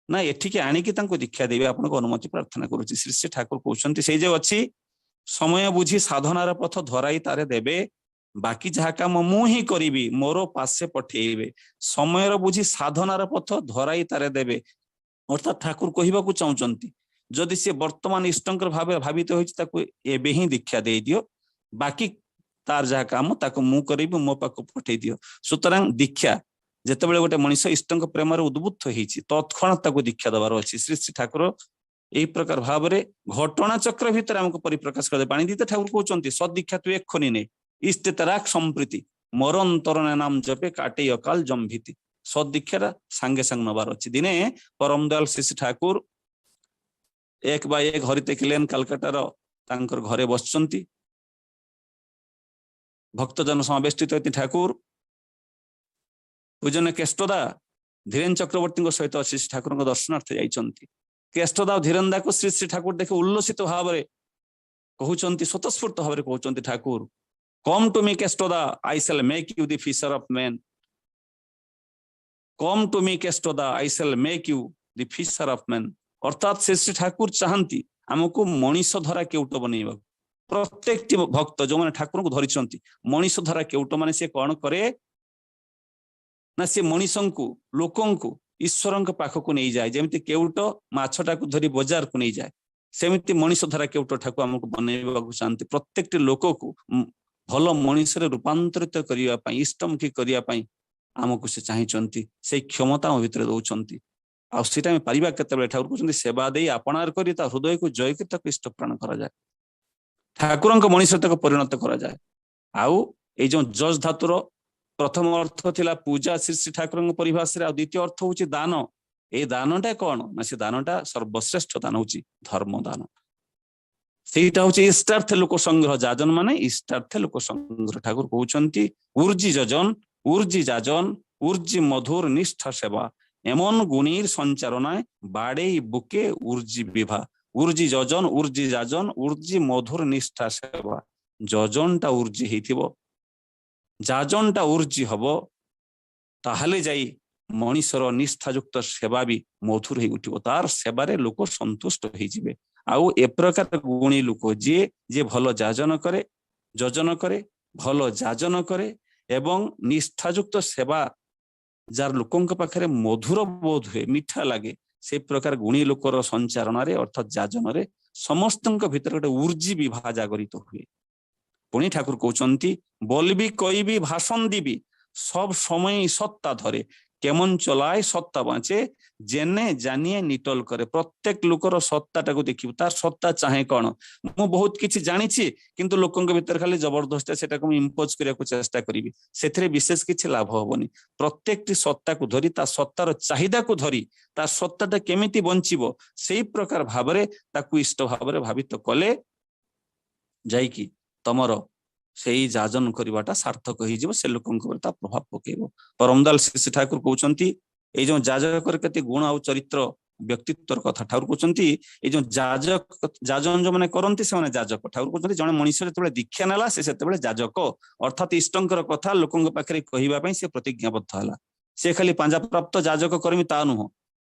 [SPEAKER 2] ना एठिक आनिकी तांको दीक्षा देबे आपनको अनुमति प्रार्थना करूछि। श्री श्री ठाकुर कहउछंती से जे अछि समय बुझी साधनार पथ धराई तारे देबे बाकी जहा काम मु ही करिबी मोरो पासे पठेइबे समयर बुझी साधनार पथ धराई तारे देबे अर्थात ठाकुर कहबाकू चाहउछंती जदि से वर्तमान इष्टंकर भावे भावित होइछि ताकू एबे ही दीक्षा दे दियो बाकी तार जहा काम ताको मु करिबी मो पाको पठेइ दियो। सुतरां दीक्षा जेतेबेले गोटे मनुष्य इष्टंक प्रेम उद्बुद्ध होइछि तत्क्षणात ताको दीक्षा देवार अछि। श्री श्री ठाकुर एही प्रकार भावरे घटना चक्र भितर हमको परिप्रकाश कर पाणिदित ठाकुर कहउछंती सदीक्षा तु एखनि ने इष्ट तराक संप्रीति मरंतरण नाम जपे काटे अकाल जम्भिति सदीक्षा सांगे सांग नबार अछि। दिने परम दयाल श्री श्री ठाकुर एक बाय एक हरिते किलेन कलकत्तार तांकर घरे बसचंती भक्तजन समावेष्टित होती ठाकुर पूजन केष्टदा धीरेन चक्रवर्ती सहित श्री ठाकुर दर्शनार्थ जाइछंती। केष्टदा धीरेन्दा को श्री श्री ठाकुर देखे उल्लसित भाव कहउछंती स्वतस्फूर्त भाव कहउछंती Thakur come to me Keshtada I shall make you the fisher of man come to me Keshtada I shall make you the fisher of man अर्थात श्री श्री ठाकुर चाहती हमको मनीष धरा केउट बनैबा प्रत्येक भक्त जो माने ठाकुर को धरिछंती मनीष धरा केउट माने से कौन करे ना से मनीषों को लोकों को ईश्वर पाखक नहीं जाए जमी केउट माछटा को धरी बजार को नहीं जाए सेमती मनीष धरा केउट ठाकुर हमको बनैबा चाहती प्रत्येक लोक को भल मनीष रूपांतरित करने इष्टमुखी करने आमको से चाहिए से क्षमता आम भितर दौरान आम पारिबा केतबेले ठाकुर कहते सेवा दे आपणार करी ता हृदय को जय कर इष्ट प्राण करा जाए ठाकुर मनीष परिणत करा जाए। आउ ए जो जज धातुर प्रथम अर्थ थिला पूजा श्री श्री ठाकुर परिभाषा द्वितीय अर्थ हूँ दान ए दानटा कौन ना से दानटा सर्वश्रेष्ठ दान हूँ धर्म दान सेटा हूँ इष्टार्थ लोक संग्रह जाजन माने इष्टार्थ लोक संग्रह ठाकुर कहउछंती ऊर्जी जजन ऊर्जी जाजन ऊर्जी मधुर निष्ठा सेवा एमन गुणीर संचारनाय बाड़े बुके ऊर्जी विभा ऊर्जी जजन ऊर्जी जाजन ऊर्जी मधुर निष्ठा सेवा जजनटा ऊर्जी हेतिबो जाजनटा ऊर्जी हबो ताहले जाई मनीषर निष्ठायुक्त सेवा भी मधुर हो उठिबो तार सेवारे लोक संतुष्ट हो जिवे। आउ ए प्रकार गुणी लोक जे जे भल जाजन करे योजन करे भल जाजन करे एवं निष्ठायुक्त सेवा जार लोकों पाखे मधुर बोध हुए मीठा लगे से प्रकार गुणी लोकर संचारण अर्थात जाजन समस्त भीतर गोटे ऊर्जी विभा जागरित हुए। पुणी ठाकुर कहउछंती बोलबी कईबी भाषण दीबी सब समय सत्ता धरे केमन चलाए सत्ता बाँचे जेने जानिए निटल करे प्रत्येक लोकर सत्ताटा को देखिबू तार सत्ता चाहे कौन मु बहुत किछि जानिछि किंतु लोकों भीतर खाली जबरदस्ती सेटा को इम्पोज करिया को चेष्टा करिवि सेथरे विशेष किछि लाभ होबनी प्रत्येक सत्ता को धरी ता सत्तार चाहिदा को धरी ता सत्ताटा केमिति बंचिबो सेही प्रकार भाबरे ताकू इष्ट भाबरे भावित कले जाईकी तमरो सेही जाजन करवाटा सार्थक हो से लोकों प्रभाव पकेब। परमदाल श्री ठाकुर कहउछंती ए जो जाजकर केते गुण आ चरित्र व्यक्तित्वर कथा ठाकुर कहउछंती ए जो जाजक जाजन जो माने करंती से माने जाजक ठाकुर कहउछंती जने मनुष्य जेतेबेले दीक्षा नेला से सेतेबेले जाजक अर्थात इष्टंकर कथा लोकों पाखरे कहिबा पई से प्रतिज्ञाबद्ध हला से खाली पांजा प्राप्त जाजक कर्मी ता नुह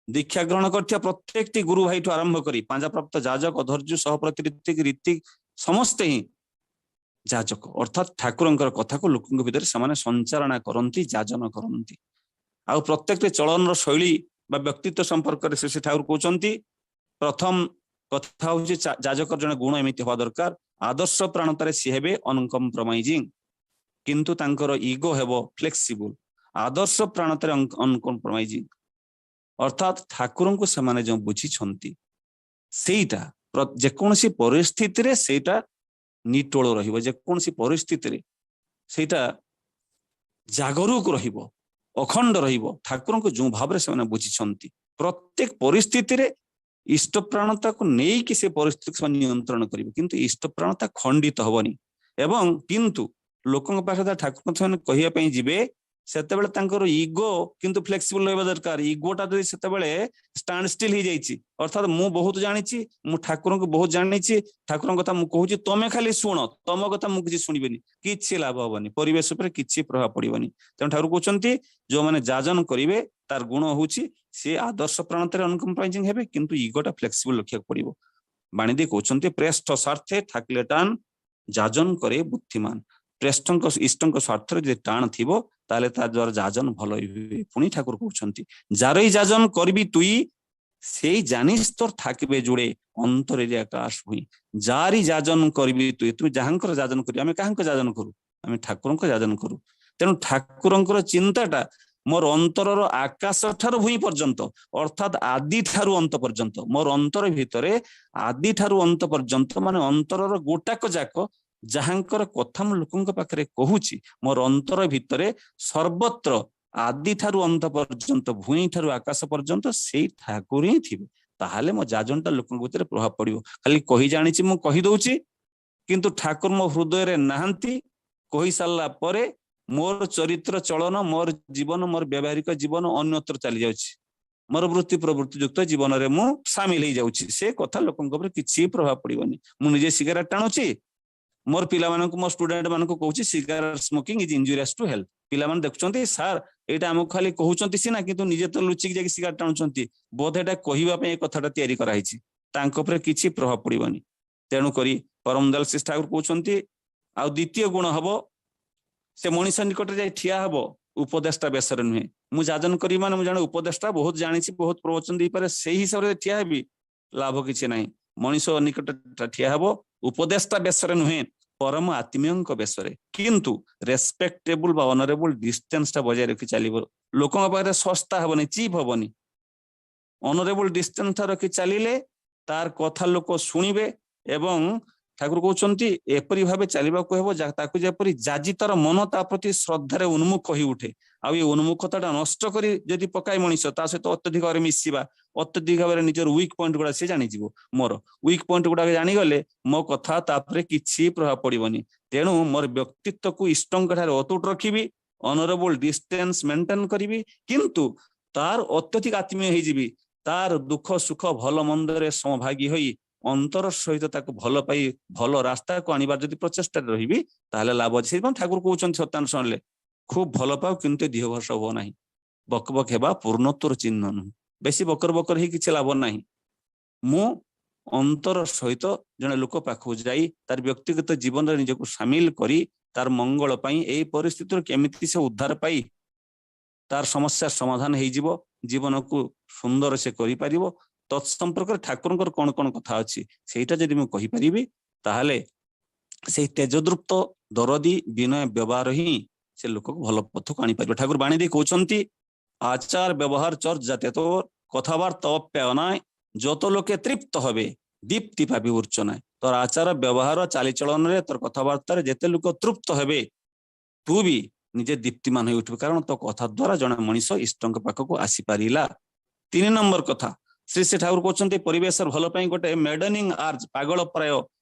[SPEAKER 2] दीक्षा ग्रहण करथिया प्रत्येकटी गुरु भाई ठू आरंभ करी पांजा प्राप्त जाजक अधर्ज्य सहप्रतिरीति रीति समस्त ही जाजक अर्थात ठाकुर कथा को लोकों भीतर से संचारणा करती जाजन करती आउ प्रत्येक चलन शैली व्यक्तित्व संपर्क श्री ठाकुर कहउछंती प्रथम कथा हूँ जाजकर जन गुण एमती हवा दरकार आदर्श प्राणतारे सी हेबे अनकम्प्रोमाइजिंग किंतु तांकर ईगो हेबो फ्लेक्सिबल आदर्श प्राणतारे अनकम्प्रोमाइजिंग अर्थात ठाकुर को से जो बुझी सेटा जेकोसी परिस्थिति रे सेटा निटोल रहिबो जेकोसी परिस्थिति सेटा जागरूक रहिबो अखंड रहिबो ठाकुर को जो भाव से बुझी प्रत्येक परिस्थिति रे इष्ट प्राणता को नहीं कि से परिस्थिति से नियंत्रण करिबो किंतु इष्ट प्राणता खंडित हबनी एवं किंतु लोकों पाखे ठाकुर कहिया पई जिबे ସେତେବେଳେ ତାଙ୍କର ଇଗୋ କିନ୍ତୁ ଫ୍ଲେକ୍ସିବଲ ରହିବା ଦରକାର। ଇଗୋଟା ଯଦି ସେତେବେଳେ ଷ୍ଟାଣ୍ଡ ଷ୍ଟିଲ ହେଇଯାଇଛି, ଅର୍ଥାତ ମୁଁ ବହୁତ ଜାଣିଛି, ମୁଁ ଠାକୁରଙ୍କୁ ବହୁତ ଜାଣିଛି, ଠାକୁରଙ୍କ କଥା ମୁଁ କହୁଛି, ତମେ ଖାଲି ଶୁଣ, ତମ କଥା ମୁଁ କିଛି ଶୁଣିବିନି, କିଛି ଲାଭ ହବନି, ପରିବେଶ ଉପରେ କିଛି ପ୍ରଭାବ ପଡିବନି। ତେଣୁ ଠାକୁର କହୁଛନ୍ତି ଯୋଉମାନେ ଯାଜନ କରିବେ ତାର ଗୁଣ ହଉଛି ସେ ଆଦର୍ଶ ପ୍ରାଣତରେ ଅନକମ୍ପ୍ରାଇଜିଂ ହେବେ, କିନ୍ତୁ ଇଗୋଟା ଫ୍ଲେକ୍ସିବଲ ରଖିବାକୁ ପଡିବ। ବାଣୀଦେଇ କହୁଛନ୍ତି ପ୍ରେଷ୍ଠ ସ୍ୱାର୍ଥେ ଠାକିଲେ ଟାନ ଯାଜନ କରେ ବୁଦ୍ଧିମାନ। ପ୍ରେଷ୍ଠଙ୍କ ଇଷ୍ଟଙ୍କ ସ୍ୱାର୍ଥରେ ଯଦି ଟାଣ ଥିବ ତାହେଲେ ତା ଦ୍ୱାରା ଯାଜନ ଭଲ ହୁଏ। ପୁଣି ଠାକୁର କହୁଛନ୍ତି ଯାରଇ ଯାଜନ କରିବି ତୁଇ ସେଇ ଜାନିস তোর থাকিবে জুড়ে অন্তরে আকাশ হুই। যারি যাজন করবি তুই, তুমি যাহাଙ୍କର ଯାଜନ କରିବ, ଆମେ କାହାଙ୍କ ଯାଜନ କରୁ? ଆମେ ଠାକୁରଙ୍କ ଯାଜନ କରୁ। ତେଣୁ ଠାକୁରଙ୍କର ଚିନ୍ତାଟା ମୋର ଅନ୍ତରର ଆକାଶ ଠାରୁ ଭୂଇଁ ପର୍ଯ୍ୟନ୍ତ, ଅର୍ଥାତ ଆଦି ଠାରୁ ଅନ୍ତ ପର୍ଯ୍ୟନ୍ତ, ମୋର ଅନ୍ତର ଭିତରେ ଆଦି ଠାରୁ ଅନ୍ତ ପର୍ଯ୍ୟନ୍ତ, ମାନେ ଅନ୍ତରର ଗୋଟାକ ଯାକ ଯାହାଙ୍କର କଥା ମୁଁ ଲୋକଙ୍କ ପାଖରେ କହୁଛି, ମୋର ଅନ୍ତର ଭିତରେ ସର୍ବତ୍ର ଆଦି ଠାରୁ ଅନ୍ତ ପର୍ଯ୍ୟନ୍ତ, ଭୂଇଁ ଠାରୁ ଆକାଶ ପର୍ଯ୍ୟନ୍ତ ସେଇ ଠାକୁର ହିଁ ଥିବେ। ତାହେଲେ ମୋ ଯାଜନଟା ଲୋକଙ୍କ ଭିତରେ ପ୍ରଭାବ ପଡିବ। ଖାଲି କହି ଜାଣିଛି ମୁଁ କହିଦଉଛି, କିନ୍ତୁ ଠାକୁର ମୋ ହୃଦୟରେ ନାହାନ୍ତି। କହି ସାରିଲା ପରେ ମୋର ଚରିତ୍ର ଚଳନ, ମୋର ଜୀବନ, ମୋର ବ୍ୟବହାରିକ ଜୀବନ ଅନ୍ୟତ୍ର ଚାଲି ଯାଉଛି, ମୋର ବୃତ୍ତି ପ୍ରବୃତ୍ତି ଯୁକ୍ତ ଜୀବନରେ ମୁଁ ସାମିଲ ହେଇଯାଉଛି, ସେ କଥା ଲୋକଙ୍କ ଉପରେ କିଛି ପ୍ରଭାବ ପଡିବନି। ମୁଁ ନିଜେ ସିଗାରେଟ ଟାଣୁଛି, ମୋର ପିଲାମାନଙ୍କୁ, ମୋ ଷ୍ଟୁଡେଣ୍ଟ ମାନଙ୍କୁ କହୁଛି cigarette smoking is injurious to health. ପିଲାମାନେ ଦେଖୁଛନ୍ତି ସାର୍ ଏଇଟା ଆମକୁ ଖାଲି କହୁଛନ୍ତି ସିନା, କିନ୍ତୁ ନିଜେ ତ ଲୁଚିକି ଯାଇକି ସିଗାରେଟ ଟାଣୁଛନ୍ତି, ବୋଧେ ଏଟା କହିବା ପାଇଁ ଏ କଥାଟା ତିଆରି କରାହେଇଛି, ତାଙ୍କ ଉପରେ କିଛି ପ୍ରଭାବ ପଡିବନି। ତେଣୁକରି ପରମଦୟାଲ ଶ୍ରୀ ଠାକୁର କହୁଛନ୍ତି ଆଉ ଦ୍ୱିତୀୟ ଗୁଣ ହବ ସେ ମଣିଷ ନିକଟରେ ଯାଇ ଠିଆ ହବ ଉପଦେଷ୍ଟା ବେଶରେ ନୁହେଁ। ମୁଁ ଯାଜନ କରିବି ମାନେ ମୁଁ ଜଣେ ଉପଦେଷ୍ଟା, ବହୁତ ଜାଣିଛି, ବହୁତ ପ୍ରବଚନ ଦେଇପାରେ, ସେଇ ହିସାବରେ ଠିଆ ହେବି, ଲାଭ କିଛି ନାହିଁ। ମଣିଷ ନିକଟରେ ଠିଆ ହବ ଉପଦେଷ୍ଟା ବେଶରେ ନୁହେଁ, ପରମ ଆତ୍ମୀୟଙ୍କ ବେଶରେ, କିନ୍ତୁ ରେସ୍ପେକ୍ଟେବୁଲ ବା ଅନରେବୁଲ ଡିଷ୍ଟାନ୍ସ ଟା ବଜାୟ ରଖି ଚାଲିବ। ଲୋକଙ୍କ ପାଖରେ ଶସ୍ତା ହବନି, ଚିପ୍ ହବନି, ଅନରେବୁଲ ଡିଷ୍ଟାନ୍ସ ଟା ରଖି ଚାଲିଲେ ତାର କଥା ଲୋକ ଶୁଣିବେ। ଏବଂ ଠାକୁର କହୁଛନ୍ତି ଏପରି ଭାବେ ଚାଲିବାକୁ ହେବ ତାକୁ ଯେପରି ଯାଜି ତାର ମନ ତା ପ୍ରତି ଶ୍ରଦ୍ଧାରେ ଉନ୍ମୁଖ ହୋଇ ଉଠେ। ଆଉ ଏ ଉନ୍ମୁଖତାଟା ନଷ୍ଟ କରି ଯଦି ପକାଏ ମଣିଷ, ତା ସହିତ ଅତ୍ୟଧିକ ଭାବରେ ମିଶିବା, ଅତ୍ୟଧିକ ଭାବରେ ନିଜର ୱିକ୍ ପଏଣ୍ଟ ଗୁଡା ସେ ଜାଣିଯିବ। ମୋର ୱିକ୍ ପଏଣ୍ଟ ଗୁଡାକ ଜାଣିଗଲେ ମୋ କଥା ତାପରେ କିଛି ପ୍ରଭାବ ପଡିବନି। ତେଣୁ ମୋର ବ୍ୟକ୍ତିତ୍ୱକୁ ଇଷ୍ଟଙ୍କ ଠାରେ ଅତୁଟ ରଖିବି, ଅନରେବୁଲ ଡିଷ୍ଟାନ୍ସ ମେଣ୍ଟେନ କରିବି, କିନ୍ତୁ ତାର ଅତ୍ୟଧିକ ଆତ୍ମୀୟ ହେଇଯିବି, ତାର ଦୁଃଖ ସୁଖ ଭଲ ମନ୍ଦରେ ସମଭାଗୀ ହୋଇ ଅନ୍ତର ସହିତ ତାକୁ ଭଲ ପାଇ ଭଲ ରାସ୍ତାକୁ ଆଣିବାର ଯଦି ପ୍ରଚେଷ୍ଟାରେ ରହିବି ତାହେଲେ ଲାଭ ଅଛି। ସେଥିପାଇଁ ଠାକୁର କହୁଛନ୍ତି ସତ୍ୟାନ ଶୁଣିଲେ ଖୁବ ଭଲ ପାଉ କିନ୍ତୁ ଦେହ ଭରସା ହୁଅ ନାହିଁ। ବକ ବକ ହେବା ପୂର୍ଣ୍ଣତ୍ୱର ଚିହ୍ନ ନୁହେଁ, ବେଶୀ ବକର ବକର ହେଇ କିଛି ଲାଭ ନାହିଁ। ମୁଁ ଅନ୍ତର ସହିତ ଜଣେ ଲୋକ ପାଖକୁ ଯାଇ ତାର ବ୍ୟକ୍ତିଗତ ଜୀବନରେ ନିଜକୁ ସାମିଲ କରି ତାର ମଙ୍ଗଳ ପାଇଁ ଏଇ ପରିସ୍ଥିତିରୁ କେମିତି ସେ ଉଦ୍ଧାର ପାଇ ତାର ସମସ୍ୟା ସମାଧାନ ହେଇଯିବ, ଜୀବନକୁ ସୁନ୍ଦର ସେ କରିପାରିବ, ତତ୍ସମ୍ପର୍କରେ ଠାକୁରଙ୍କର କଣ କଣ କଥା ଅଛି ସେଇଟା ଯଦି ମୁଁ କହିପାରିବି ତାହେଲେ ସେଇ ତେଜଦୃପ୍ତ ଦରଦୀ ବିନୟ ବ୍ୟବହାର ହିଁ ସେ ଲୋକକୁ ଭଲ ପଥକୁ ଆଣିପାରିବ। ଠାକୁର ବାଣୀ ଦେଇ କହୁଛନ୍ତି আচার ব্যবহার চর্চ যাতে তোর কথাবার্তা অপ্যায় নয়, যত লোকে তৃপ্ত হবে দীপ্তি পাবি উর্চনায়। তোর আচার ব্যবহার চালিচলନରେ তোর কথাবার্তাରେ যেতে লোକ তৃপ্ত ହେବେ ତୁ ବି ନିଜେ ଦୀପ୍ତିମାନ ହୋଇ ଉଠିବୁ, କାରଣ ତୋ କଥା ଦ୍ୱାରା ଜଣେ ମଣିଷ ଇଷ୍ଟଙ୍କ ପାଖକୁ ଆସିପାରିଲା। 3 ନମ୍ବର କଥା ଶ୍ରୀ ଶ୍ରୀ ଠାକୁର କହୁଛନ୍ତି ପରିବେଶର ଭଲ ପାଇଁ ଗୋଟେ ମେଡେନିଂ ଆର୍ଜ, ପାଗଳ ପ୍ରାୟ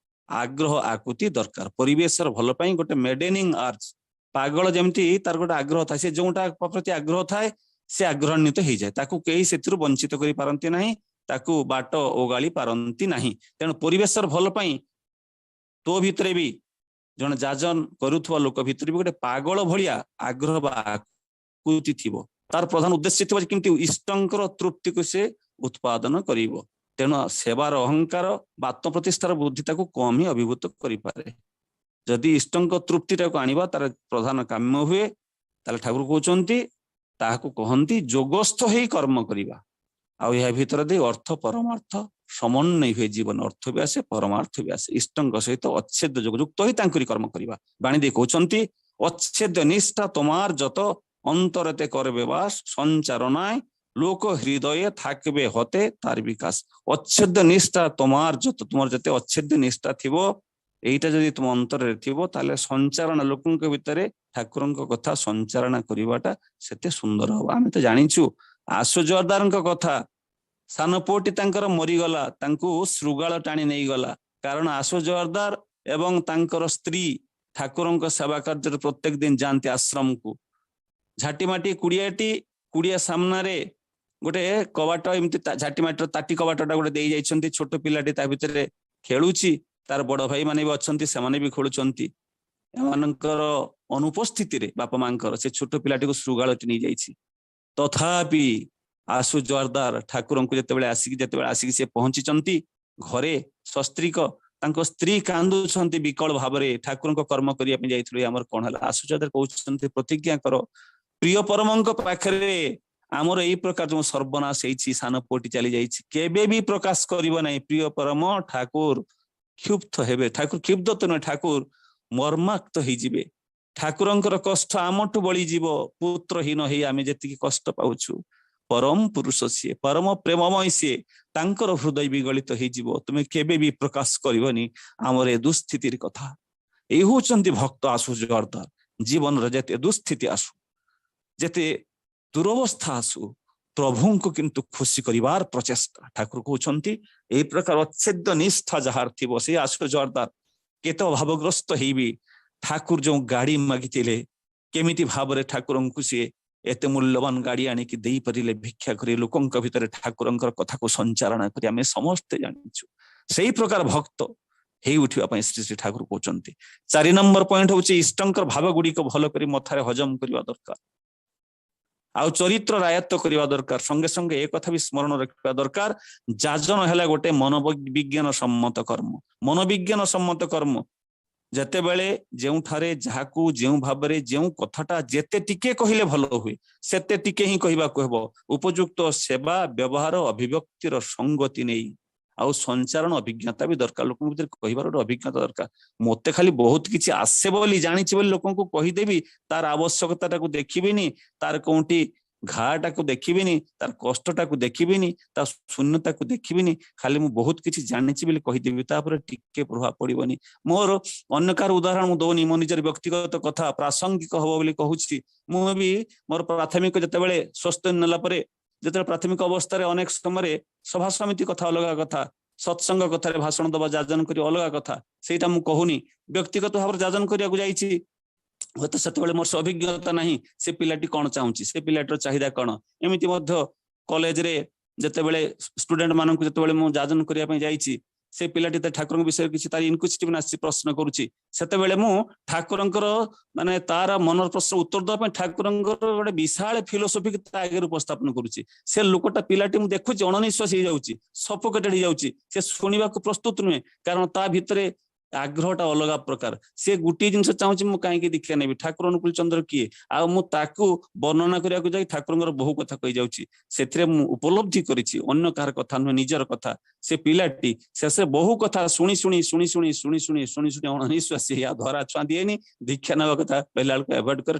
[SPEAKER 2] ଆଗ୍ରହ ଆକୁତି ଦରକାର। ପରିବେଶର ଭଲ ପାଇଁ ଗୋଟେ ମେଡେନିଂ ଆର୍ଜ, ପାଗଳ ଯେମିତି ତାର ଗୋଟେ ଆଗ୍ରହ ଥାଏ, ସେ ଯୋଉଟା ପ୍ରତି ଆଗ୍ରହ ଥାଏ ସେ ଆଗ୍ରହାନ୍ୱିତ ହେଇଯାଏ, ତାକୁ କେହି ସେଥିରୁ ବଞ୍ଚିତ କରିପାରନ୍ତି ନାହିଁ, ତାକୁ ବାଟ ଓଗାଳି ପାରନ୍ତି ନାହିଁ। ତେଣୁ ପରିବେଶର ଭଲ ପାଇଁ ତୋ ଭିତରେ ବି ଜଣେ ଯାଜନ କରୁଥିବା ଲୋକ ଭିତରେ ବି ଗୋଟେ ପାଗଳ ଭଳିଆ ଆଗ୍ରହ ବା ଆକୁତି ଥିବ। ତାର ପ୍ରଧାନ ଉଦ୍ଦେଶ୍ୟ ଥିବ ଯେ କେମିତି ଇଷ୍ଟଙ୍କର ତୃପ୍ତିକୁ ସେ ଉତ୍ପାଦନ କରିବ। ତେଣୁ ସେବାର ଅହଙ୍କାର ବା ଆତ୍ମପ୍ରତିଷ୍ଠାର ବୁଦ୍ଧି ତାକୁ କମ ହିଁ ଅଭିଭୂତ କରିପାରେ। ଯଦି ଇଷ୍ଟଙ୍କ ତୃପ୍ତିଟାକୁ ଆଣିବା ତାର ପ୍ରଧାନ କାମ୍ୟ ହୁଏ, ତାହେଲେ ଠାକୁର କହୁଛନ୍ତି ତାହାକୁ କହନ୍ତି ଯୋଗସ୍ଥ ହେଇ କର୍ମ କରିବା। ଆଉ ଏହା ଭିତରେ ଦେଇ ଅର୍ଥ ପରମାର୍ଥ ସମନ୍ୱୟ ହୁଏ, ଜୀବନ ଅର୍ଥ ବି ଆସେ ପରମାର୍ଥ ବି ଆସେ। ଇଷ୍ଟଙ୍କ ସହିତ ଅଚ୍ଛେଦ୍ୟ ଯୋଗ ଯୁକ୍ତ ହୋଇ ତାଙ୍କରି କର୍ମ କରିବା। ବାଣୀ ଦେଇ କହୁଛନ୍ତି অচ্ছেদ্য নিষ্ঠা তোমার যত অন্তরেতে করবে বাস, সঞ্চারণায় লোক হৃদয়ে থাকবে হতে তার বিকাশ। অচ্ছেদ্য নিষ্ঠা তোমার যত, তোমার যেতে অচ্ছেদ্য নিষ্ঠা থিব, এইটা যদি ତୁମ ଅନ୍ତରରେ ଥିବ ତାହେଲେ ସଞ୍ଚାରଣ ଲୋକଙ୍କ ଭିତରେ ଠାକୁରଙ୍କ କଥା ସଞ୍ଚାରଣ କରିବାଟା ସେତେ ସୁନ୍ଦର ହବ। ଆମେ ତ ଜାଣିଛୁ ଆଶୁ ଜୋରଦାରଙ୍କ କଥା, ସାନ ପୁଅଟି ତାଙ୍କର ମରିଗଲା, ତାଙ୍କୁ ଶୃଗାଳ ଟାଣି ନେଇଗଲା, କାରଣ ଆଶୁ ଜୋରଦାର ଏବଂ ତାଙ୍କର ସ୍ତ୍ରୀ ଠାକୁରଙ୍କ ସେବା କାର୍ଯ୍ୟରେ ପ୍ରତ୍ୟେକ ଦିନ ଯାଆନ୍ତି ଆଶ୍ରମକୁ। झाटीमाटी कुड़ियाटी कुड़िया सामने गोटे कबाट एमती झाटीमाटीर ताटी कबाटा गोटे दे जाइछन्ती छोट पिलाटी ता भितर खेलुची तार बड़ भाई माने भी अच्छन्ती सेमाने भी खेलुचन्ती एमानकर अनुपस्थिति रे बापा मांकर से छोट पिलाटी को श्रृगालटी नहीं जाइछि तथापि आशु जोरदार ठाकुर को आसिक से पहुंची घरे सस्त्रीक तांको स्त्री कांदुछन्ती विकल भाव में ठाकुर कर्म करने जाइथिलु हमर कोन हला आशु जोरदार कहउछन्ती प्रतिज्ञा कर प्रिय परमंक पाखरे आमर यही प्रकार जो सर्वनाश होइछि सान पुटी चली जाइछि केबे भी प्रकाश करिवो नै प्रिय परम ठाकुर क्षुब्ध हेबे ठाकुर क्षुब्ध तो न ठाकुर मर्माक्त हो जिवे ठाकुरंकर कष्ट आमठु बळी जीव पुत्रहीन हेई आमे जेतिकी कष्ट पाउछु परम पुरुष सी परम प्रेममय सी तांकर हृदय विगलित हो जीव तुमे केबे भी प्रकाश करिवनी आमर ए दुस्थितिर कथा ए होचंती भक्त आसु जोरदार जीवन रे जेते दुस्थिति आसु जेते दुरवस्था आसु प्रभु को किंतु खुशी करिवार प्रचेष्टा ठाकुर कहउछन्ती ए प्रकार अच्छेद्य निष्ठा जहार थिबो से आसु जोरदार केत भावग्रस्त हेबी ठाकुर जो गाड़ी मागिथिले केमिति भाव ठाकुर को सी एते मूल्यवान गाड़ी आनिकी देई परिले भिक्षा करी लोकंक भितर ठाकुरंकर कथा को संचारण करी आमे समस्त जानिछु सेही प्रकार भक्त हेई उठिबा पई श्री श्री ठाकुर कहउछन्ती 4 नंबर पॉइंट होची इष्टंकर भाव गुडी को भलो करी मथारे हजम करिवा दरकार आउ चरित्र रायत्त करिवा दरकार संगे संगे एक कथा भी स्मरण रखिबा दरकार जाजन हैला गोटे मनोविज्ञान सम्मत कर्म मनोविज्ञान सम्मत कर्म जते बेले जेउ ठारे जाहाकू जेउ भाबरे जेउ कथाटा जेते टिके कहिले भलो हुए सेते टिके ही कहिबा कहबो उपयुक्त सेवा व्यवहार अभिव्यक्तिर संगति नै आउ संचारण अभिज्ञता भी दरकार लोकन भीतर कहिबार अभिज्ञता दरकार मते खाली बहुत किछि आसे बोली जानिछि बोली लोकन को कहि देबी तार आवश्यकता को देखिबिनी तार कोंटी घाटा को देखिबिनी तार कष्टटा को देखिबिनी तार शून्यता को देखिबिनी खाली मु बहुत किछि जानिछि बोली कहि देबी तापर टिके प्रभाव पड़िबनी मोर अन्य कार उदाहरण मु दोनी मो निजर व्यक्तिगत कथा प्रासंगिक हबो बोली कहूछि मु भी मोर प्राथमिक जते बेले स्वस्थ नला परे जते प्राथमिक अवस्था रे अनेक समय सभा समिति कथा अलग कथा सत्संग कथा रे भाषण दबा जाजन करी अलग कथा सेटा मु कहूनी व्यक्तिगत भाव जाजन करिया को जाईछि होता सेतबेले मोर अभिज्ञता नहीं से पिलाटी कौन चाहूची से पिलाटर चाहिदा कौन एमिति मध्य कॉलेज रे जतेबेले स्टूडेंट मानन को जतेबेले मु जाजन करिया पई जाईछि से पिलाटी ठाकुर विषय किसी तार इनक्विजिटिवनेस प्रश्न करुच्ची सेतेबेले मु ठाकुरंकर माने तार मनर प्रश्न उत्तर देबा ठाकुरंकर गोटे विशाल फिलोसफी आगे उपस्थापन करुच्ची से लोकटा पिलाटी मु देखुची अणनिश्वास हो जाउची सफोकेटेड हो जाउची से सुनिबा को प्रस्तुत नुहे कारण ता भितरे आग्रहटा अलग प्रकार से गोटे जिनस चाहूँ मु कहीं दीक्षा नेबी ठाकुर अनुकूल चंद्र किए आ मु ताकू वर्णना करिया जाई ठाकुरंकर बहु कथा कहि जाउची सेथिरे मु उपलब्धि करिछि अन्य कार कथा नुहे निजर कथा से पिलाटी से बहु कथा शुणी शुणी शुणी शुणी शुणी शुणी शुणी शुणी अणनिश्वासी या धरा छुआ दिएनी दीक्षा नेबा कथा पहला को एवॉइड कर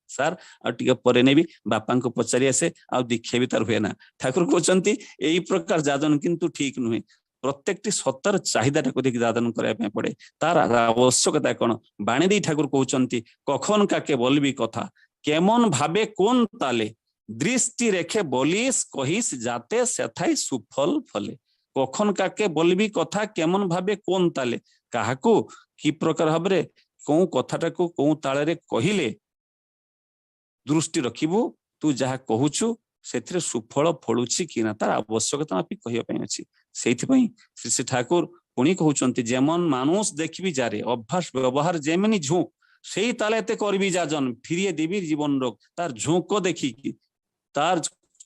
[SPEAKER 2] सार आ टिके परे नेबी बापा को पचारि आसे आ दीक्षा भी तार हुए ना ठाकुर कहउछन्ती एई प्रकार जाजन किंतु ठीक नुहे प्रत्येकटी सत्तर चाहिदा देखिए दादन करने पड़े तार आवश्यकता कौन बाणीदेवी ठाकुर कहते कखन काके बोलबी कथा केमन भावे कोन ताले दृष्टि रेखे बोलिस कहिस जाते सेथाई सुफल फले कखन काके बोलबी कथा केमन भावे कोन ताले काहाकू कि प्रकार भाव कौ कथाटा को कौ ताले कहिले दृष्टि रखिबू तू जहा कहूचु से सुफल फलुची कि ना तार आवश्यकता कहवाई अच्छी से श्री श्री ठाकुर पुणी कहते जेमन मानुष देखबी जारे अभ्यास व्यवहार जेमनी झुंक से ताले करबी जाजन फिरिए देवी जीवन रोग तार झुंक देखिकी तार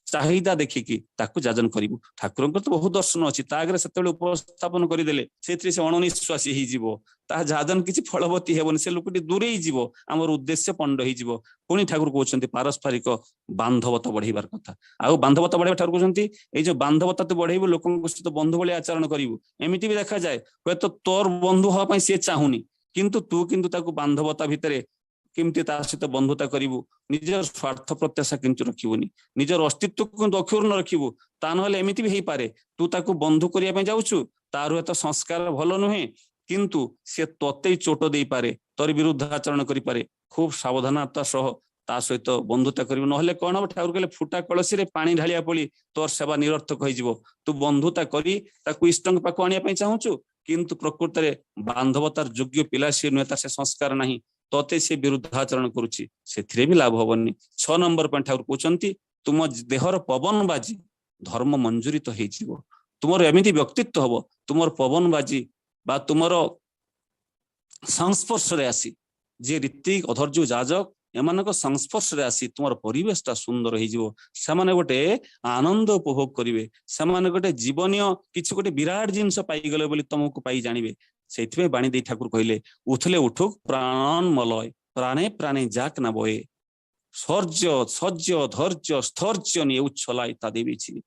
[SPEAKER 2] चाहिदा देखिकी ताकू जाजन करिबू ठाकुर तो बहुत दर्शन अच्छी तागे से उपस्थापन करदेले से अणनिश्वासी हो जाजन किसी फलवती हेबन से लोकटी दूरे जीव आमर उद्देश्य पंड हो पुणी ठाकुर कहते पारस्परिक बांधवता बढ़ेबार कथा आउ बांधवता बढ़ेबा ठाकुर कहते ये जो बांधवता तो बढ़ेबू लोक सहित बंधु भाई आचरण करू एमती भी देखा जाए हे तो तोर बंधु हवा सी चाहूनी किंतु तू किंतु ताकू बांधवता भितर केमती ता सहित बंधुता करू निजर स्वार्थ प्रत्याशा किंतु रखिबुनी निजर अस्तित्व को अक्षुर न रखिबू ता नहले एमिति भी हो पारे तू ताकू बंधु करिया पे जाउछु तार तो संस्कार भल नुहे किंतु से तोते चोट दे पारे तोर विरुद्ध आचरण करि पारे खूब सावधानता सह ता सहित बंधुता करिबु नहले कोन हम ठाकुर कहले फुटा कलसी रे पानी ढालिया पड़ी तोर सेवा निरर्थक होइजिवो तू बंधुता करी ताकू इष्टंग पाखु आनिया पे चाहूछु किंतु प्रकृत में बांधवतार योग्य पिला सी नुहे तार से संस्कार नहीं तोते से विरुद्धाचरण करुच्ची से भी लाभ हबनी। 6 नंबर पॉइंट ठाकुर कहउचंती तुम देहर पवन बाजी धर्म मंजूरित हो तुमर एमिति व्यक्तित्व हबो तुमर पवन बाजी बा तुमर संस्पर्श रे आसी जे ऋतिक अधर्जु जाजक एमानक संस्पर्श रे आसी तुमर परिवेशटा सुंदर हो से गोटे आनंद उपभोग करिवे से गोटे जीवनीय किछि गोटे विराट जिनस पाइगले बोली तुमको पाई जानिबे से बाणी दे ठाकुर कहले उठले उठुक प्राण मलय प्राणे प्राणे जाक ना बये शौर्य सज्य धैर्य स्थर्य निये उच्छलाई ता देवी छी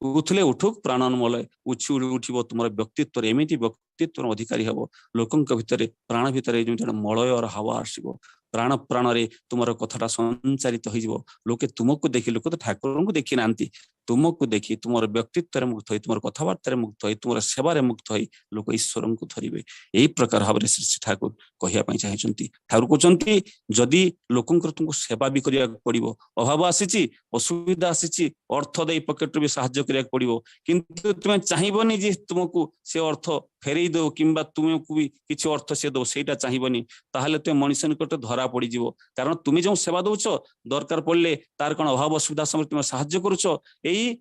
[SPEAKER 2] उठले उठुक प्राणन मलय उछि उठिबो तुमर व्यक्तित्व एमिति व्यक्तित्व अधिकारी हबो लोकंक भितरे प्राण भितरे जो मलय और हवा आसीबो प्राण प्राण रे तुमर कथाटा संचारित हो लोके तुमको देखि लोक तो ठाकुर को देखी नांती तुमको देखी तुमर व्यक्तित्व मुक्त हो तुम कथबार्ता मुक्त हो तुम सेवार मुक्त हो लोक ईश्वर को धरवे यही प्रकार भाव श्री श्री ठाकुर कहवाई चाहती ठाकुर कहते जदि लोकंर तुमको सेवा भी करिया पड़िबो अभाव आसी असुविधा आसी अर्थ दे पकेट भी साहाय्य करिया पड़िबो किंतु तुम चाहिबनी जे तुमको से अर्थ फेरई दो किंबा तुमको भी किसी अर्थ से दो सेटा चाहिबनी ताहले तुम मनुष्य निकट धरा पड़ जीवो कारण तुम जो सेवा दौच दरकार पड़े तार कौन अभाव असुविधा समय तुम साहाय्य करुच यही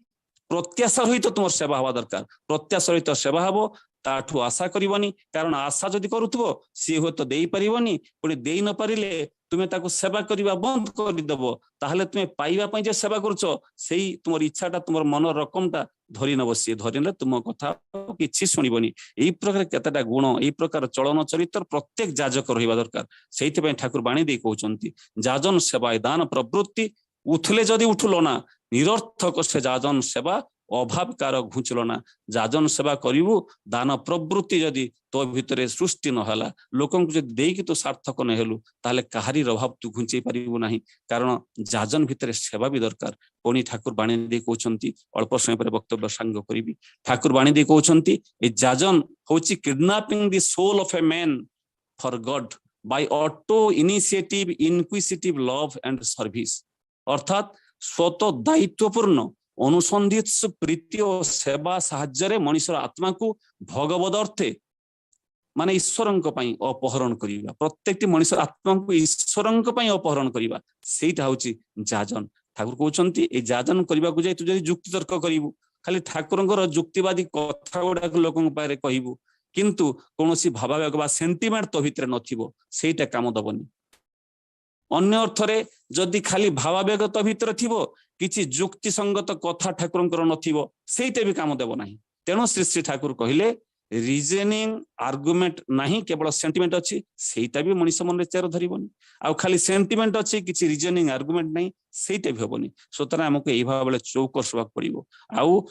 [SPEAKER 2] प्रत्याशा रहित तुम सेवा हवा दरकार प्रत्याशा रहित सेवा हबो ताठू आशा करबनी कारण आशा जदि करुथबो सी हो तो देई परिबनी पुणी देई न परिले तुमे ताको सेवा करबा बंद कर देबो ताहले तुमे पाइबा पई जे सेवा करूछ सेही तुमर इच्छाटा तुमर मन रकमटा धरि न बसी धरिले तुम कथा किछि सुनिबनी एई प्रकार केतेटा गुण एई प्रकार चलन चरित्र प्रत्येक जाजक रहिबा दरकार सेहिते पई ठाकुर बाणी दे कहउचंती जाजन सेवा दान प्रवृत्ति उठले जदि उठुलो ना निरर्थक से जाजन सेवा अभावकार घुंचलना जाजन सेवा करू दान प्रवृत्ति जदि तो भितर सृष्टि नहला लोक देकी तो सार्थक नहेलु ताले कहारी अभाव तू घुंचई पारिबु नाही कारण जाजन भितर सेवा भी दरकार पुणी ठाकुर बाणी दे कहउचंती अल्प समय पर वक्तव्य सांग करिबी ठाकुर बाणी दे कहउचंती ए जाजन होची kidnapping the soul of a man for God by auto initiative inquisitive love and service अर्थात स्वत दायित्वपूर्ण अनुसंधित प्रीति और सेवा साहाय्य मनुष्यर आत्मा को भगवद अर्थे माने ईश्वर अपहरण करवा प्रत्येक मनुष्य आत्मा को ईश्वर अपहरण करवा सेटा होची जाजन ठाकुर कहउचंती ए जाजन करबा को जाय तू जदि युक्ति तर्क करिवु खाली ठाकुरंकर युक्तिवादी कथा गुडा लोकन पारे कहिवु किंतु कोनोसी भावावेग बा सेंटिमेंट तो भितर नथिबो सेटा काम दबनी अन्य अर्थरे जदि खाली भावावेग तो भितर थिबो किछि युक्ति संगत कथा ठाकुरंकर नथिबो सेटा भी काम देबो नाही तेणु श्री श्री ठाकुर कहिले रिजनिंग आर्गुमेंट नहीं केवल सेंटिमेंट अच्छी सेटा भी मनुष्य मन चेर धरबनी आ खाली सेंटिमेंट अच्छी किसी रिजनिंग आर्गुमेंट नहीं सेटा भी हेनी सुतरां आमको यही भाव चौक करवा पड़ो आउ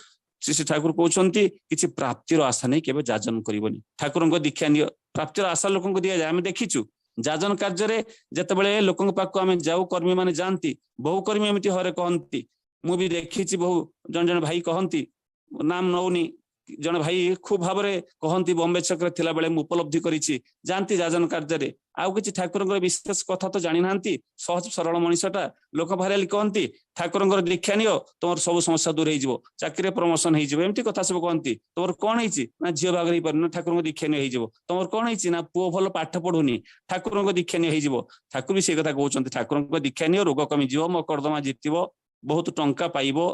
[SPEAKER 2] श्री ठाकुर कहते किसी प्राप्तिर आशा नहीं केवल जाजन करबनी ठाकुर दीक्षा नि प्राप्तिर आशा लोक दि जाए आम देखीचु जाजन कार्य जिते लोक पाक आम जाऊ कर्मी मैंने जाती बहु कर्मी एमती हरे कहती मुझे देखी बहु जन जन भाई कहती नाम नौनी जन भाई खूब भाव में कहती बॉम्बे छक थिला बेले मु उपलब्धि करिछि जानती जाजन कार्य आउ किछि ठाकुर विशेष कथा तो जानी नांती सहज सरल मनुष्यटा लोक भारी कहती ठाकुर दीक्षा नियो तुम सब समस्या दूर हो चाकरी प्रमोशन होमती कथा सब कहती तुम कौन ना झील भाग हो पार ठाकुर दीक्षा नि हो तुम कौन ना पुओ भल पाठ पढ़ुनी ठाकुर दीक्षा नि हो ठाकुर भी से कथा कहते ठाकुर दीक्षा नियो रोग कमिज मकरदमा जितब बहुत टंका पाइब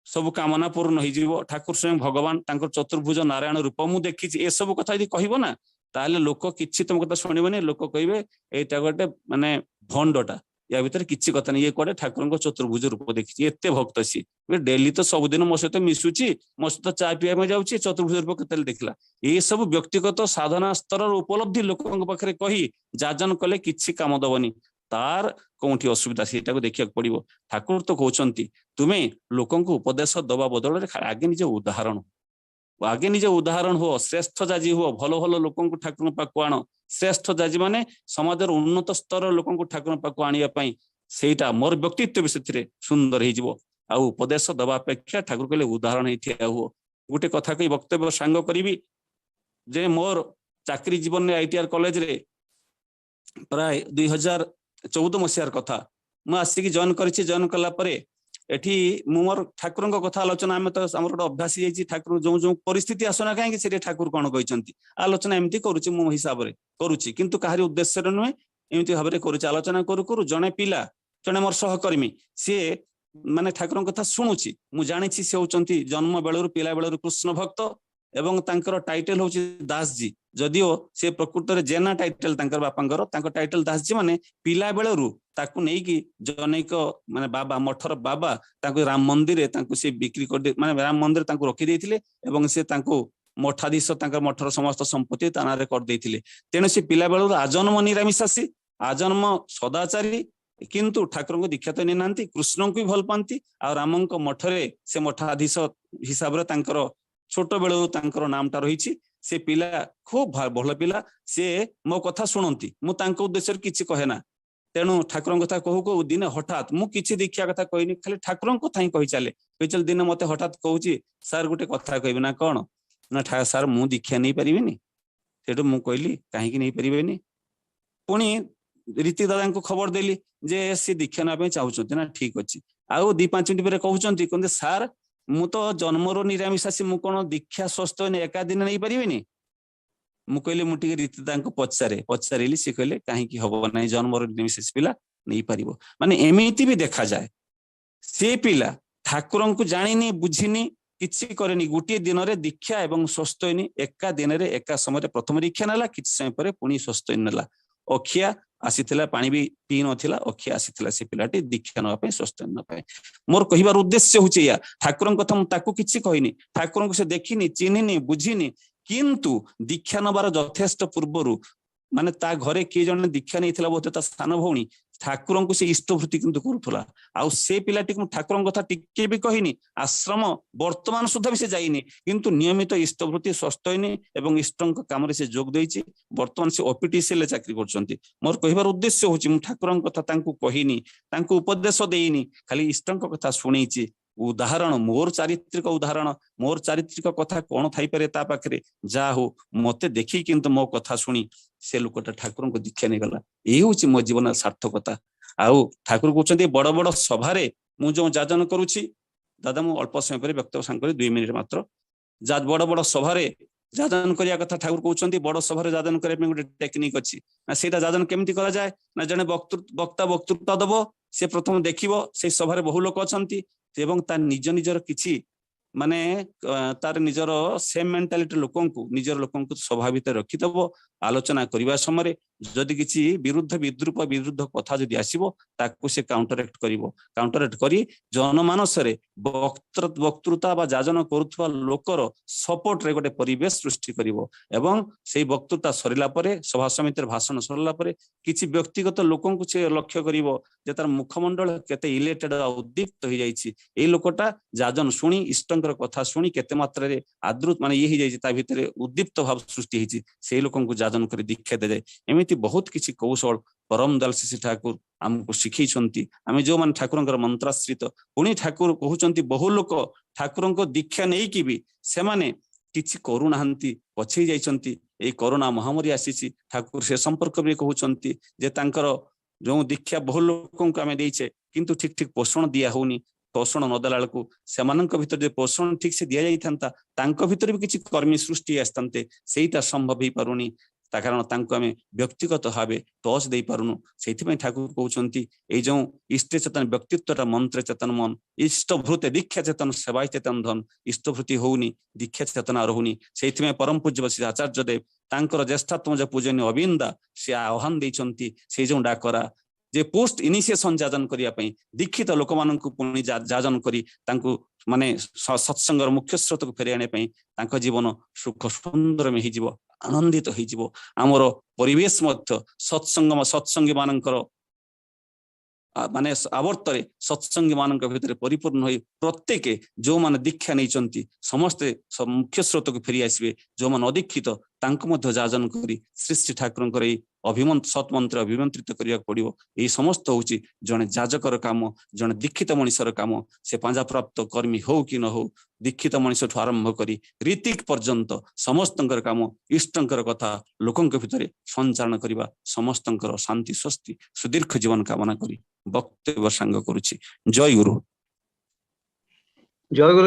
[SPEAKER 2] सब कामना पूर्ण हो ठाकुर स्वयं भगवान चतुर्भुज नारायण रूप मु देखी ए सब कथा यदि कहब ना ताले लोक किछि तुम कथा शुणबनी लोक कहे एटा गोटे माने भंडटा या भीतर किछि कथा नहीं ये कड़े ठाकुर चतुर्भुज रूप देखी एत भक्त सी डेली तो सबुदिन मो सहित मिशुची मो सहित चा पीवा जाऊँगी चतुर्भुज रूप के देखला ये सब व्यक्तिगत साधना स्तर उपलब्धि लोक पाखे कही जाजन कले किछि काम दबनी तार कौटी असुविधा से देखा पड़ो ठाकुर तो कहते तुम्हें लोक उपदेश दबा बदल आगे निज उदाहरण आगे निज उदाहरण हो श्रेष्ठ जाजी हो भल भल लोक ठाकुर पाक आण श्रेष्ठ जाजी माने समाज उन्नत स्तर लोक ठाकुर पाक आने सेटा मोर व्यक्तित्व भी से सुंदर हो उपदेश दबा अपेक्षा ठाकुर कहले उदाहरण हो गोटे कथा कही वक्तव्य सांग करी जे मोर चाकरी जीवन में आईटीआर कॉलेज रे प्राय 2014 मसीहार कथा मु आसिक जॉइन करिछि जॉइन कला परे एठी मोर ठाकुर कथा आलोचना आम तो आम गोटे अभ्यास हो ठाकुर जो जो परिस्थिति आसना कहीं ठाकुर कौन कहते आलोचना एमती करुच्ची मो हिसाब से करुच्ची किंतु कहारी उद्देश्य नुहे एमती भाव में करुचे आलोचना करू करू जड़े पिला जड़े मोर सहकर्मी सी माने ठाकुर कथा शुणुची मु जानी सी होउचंती जन्म बेलू पिला बेलू कृष्ण भक्त एवं तांकर टाइटल होची दास जी जदिओ से प्रकृत रे जेना टाइटल तांकर बापांकर तांकर टाइटल दास जी माने पिला बेलू ताकू नहीं कि जनैक माने बाबा मठर बाबा ताकू राम मंदिर ताकू से बिक्री कर दे माने राम मंदिर ताकू रखी देथिले एवं से ताकू मठाधीश तांकर मठर समस्त संपत्ति तानारे कर देथिले तेणु से पिला बेलू आजन्म निरामिषासी आजन्म सदाचारी किंतु ठाकुर को दीक्षा तो नहीं कृष्ण को भी भल पाती आ राम मठरे से मठाधीश हिसाब रे तांकर छोट बेलू तांकर नामटा रही से पिला खूब भल पिला से मो कथा शुणती मु तांको उद्देश्य किछि कहे ना तेणु ठाकुर कथा कहू कहू दिने हठात मु किछि दीक्षा कथा कहनी खाली ठाकुर कथा ही कही चले दिने मते हठात कहूची सर गोटे कथा कहबी ना कौन ना सर मु दीक्षा नहीं पारिबिनी सेठु मु कहली काहे नहीं पारिबेनी पुणी रीति दादा को खबर देली जे सी दीक्षा ना चाहूचंती ना ठीक अच्छी आउ 2-5 मिनिट पर कहउचंती कहते सार मु तो जन्मरो निरामिषासी मु कोन दीक्षा स्वस्थ एका दिन नहीं पारिबिनी मु कहली मु टिके रीति दादा पचारे सी कहले कहीं हब ना जन्मरो निरामिषासी पिला नहीं पारिबो माने एमिति भी देखा जाए से पिला ठाकुर को जानिनी बुझिनी किछि करनी गोटे दिन रे दीक्षा एवं स्वस्थ एका दिन रे एका समय प्रथम दीक्षा नेला किछि समय पर पुणी स्वस्थ नेला अखिया आसीथिला पानी भी पी नथिला अखिया आसीथिला से पिलाटी दीक्षा नवा पे स्वस्थ न पाए मोर कहिबार उद्देश्य होचे या ठाकुर कथा मु ताकू किछि कहिनी ठाकुर को से देखिनी चिन्हिनी बुझिनी किंतु दीक्षा नबार यथेष्ट पूर्वरु माने ता घरे किए जने दीक्षा नहीं थिला बोते ता स्थान भौणी ठाकुर को से इष्टवृत्ति किंतु करूथला आउ से पिलाटी को ठाकुर कथा टिके भी कहिनी आश्रम वर्तमान सुधा भी से जाइनी किंतु नियमित इष्टवृत्ति स्वस्थ होइनी एवं इष्टंक काम रे से जोग देइछि वर्तमान से ओपीटीसीएल चाकरी करछंती मोर कहिबार उद्देश्य होछि मु ठाकुर कथा तांकु कहिनी तांकु उपदेश देइनी खाली इष्टंक कथा सुनिछि उदाहरण मोर चारित्रिक उदाहरण मोर चारित्रिक कथा कौन थाई पारे ता पाखरे जा हो मते देखी किंतु मो कथा सुनी से लोकटा ठाकुर को दीक्षा नहीं गला ये हूँ मो जीवन सार्थकता आउ ठाकुर कहते बड़ बड़ सभारे मु जो जाजन करुछि दादा मु अल्प समय पर व्यक्त सांग 2 मिनिट मात्र बड़ बड़ सभारे जाजन करिया कथा ठाकुर कहते बड़ सभारे जाजन करने गोटे टेक्निक अच्छी ना सेटा जाजन केमती करा जाए ना जने वक्ता वक्तृता दबो से प्रथम देखिबो से सभारे बहु लोक अछंती एवं तार निज निजर किछि माने तार निजर सेम मेंटालिटी लोकंकु निजर लोकंकु सभा भितर रखिदब आलोचना करबा समय जदि किछि विरुद्ध विद्रूप विरुद्ध कथा जदि आसीबो ताकू से काउंटरएक्ट करिवो काउंटरएक्ट करी जनमानस रे वक्तृता बा जाजन करुथवा लोकर सपोर्ट रे गोटे परिवेश सृष्टि करिवो एवं सेही वक्तृता सरिला परे सभा समितिर भाषण सरिला परे किछि व्यक्तिगत लोकंकु से लक्ष्य करिवो जे तार मुखमंडल केते इलेक्टेड उद्दीप्त हो जाइछि ए लोकटा जाजन सुनी इष्टंकर कथा सुनी केते मात्रा रे आदृत माने ये ही जाइछि ता भितरे उद्दीप्त भाव सृष्टि हिछि सेही लोकंकु जाजन करी दीक्षा दे जाय एमिति बहुत किछि कौशल परम दयाल श्री ठाकुर आमको शिखैछंती आमे जो मान ठाकुरंकर मंत्राश्रित पुणी ठाकुर कहउचंती बहु लोक ठाकुरंको दीक्षा नै कि भी से माने किछि करू नाहंती पछै जाइछंती ए कोरोना महामारी आसीछि ठाकुर से संपर्क में कहउचंती जे तांकर जो दीक्षा बहु लोकंको आमे देइछे किंतु ठीक ठीक पोषण दिया होनी पोषण नदेला बेलू से भीतर पोषण ठीक से दि जाता तांको भीतर भी किसी कर्मी सृष्टि आसते सेटा संभव हो पारुनी कारण तांको आमे व्यक्तिगत भाव टच दे पारुनु से ठाकुर कहउचंती ए जो इष्ट चेतन व्यक्तित्वटा मंत्र चेतन मन इष्टभृत दीक्षा चेतन सेवा चेतन धन इष्टभृति होनी दीक्षा चेतना रहुनी से परम पूज्य श्री आचार्य देव तांकर ज्येष्ठत्व जो पूजनीय अविंदा से आह्वान देइछंती से जो डाकरा जे पोस्ट इनिशिएशन जाजन करिया पई दीक्षित लोक माननकु पुणी जाजन करी तांकु माने सत्संगर मुख्य स्रोत को फेरि आने पई तांको जीवन सुख सुंदर में हिजिवो आनंदित हिजिवो आमर परिवेश मध्य सत्संगी मानकर माने आवर्तरे सत्संगी मानक भितर परिपूर्ण होई प्रत्येक जो मान दीक्षा नहीं समस्ते मुख्य स्रोत को फेरी आसबे जो मान अदीक्षित तांको मध्य जाजन करी श्री श्री ठाकुरंकर सत्मंत्र अभिमंत्रित करिया पड़िवो ए समस्त होची जने जाजकर काम जने दीक्षित मनुष्यर काम से पांजा प्राप्त कर्मी हो कि न हो दीक्षित मनुष्य ठू आरंभ करी रीतिक पर्यंत समस्तंकर काम इष्टंकर कथा लोकंक भितर संचालन करिबा समस्तंकर शांति स्वस्ति सुदीर्घ जीवन कामना करी वक्तव्य सांग करुछि। जय गुरु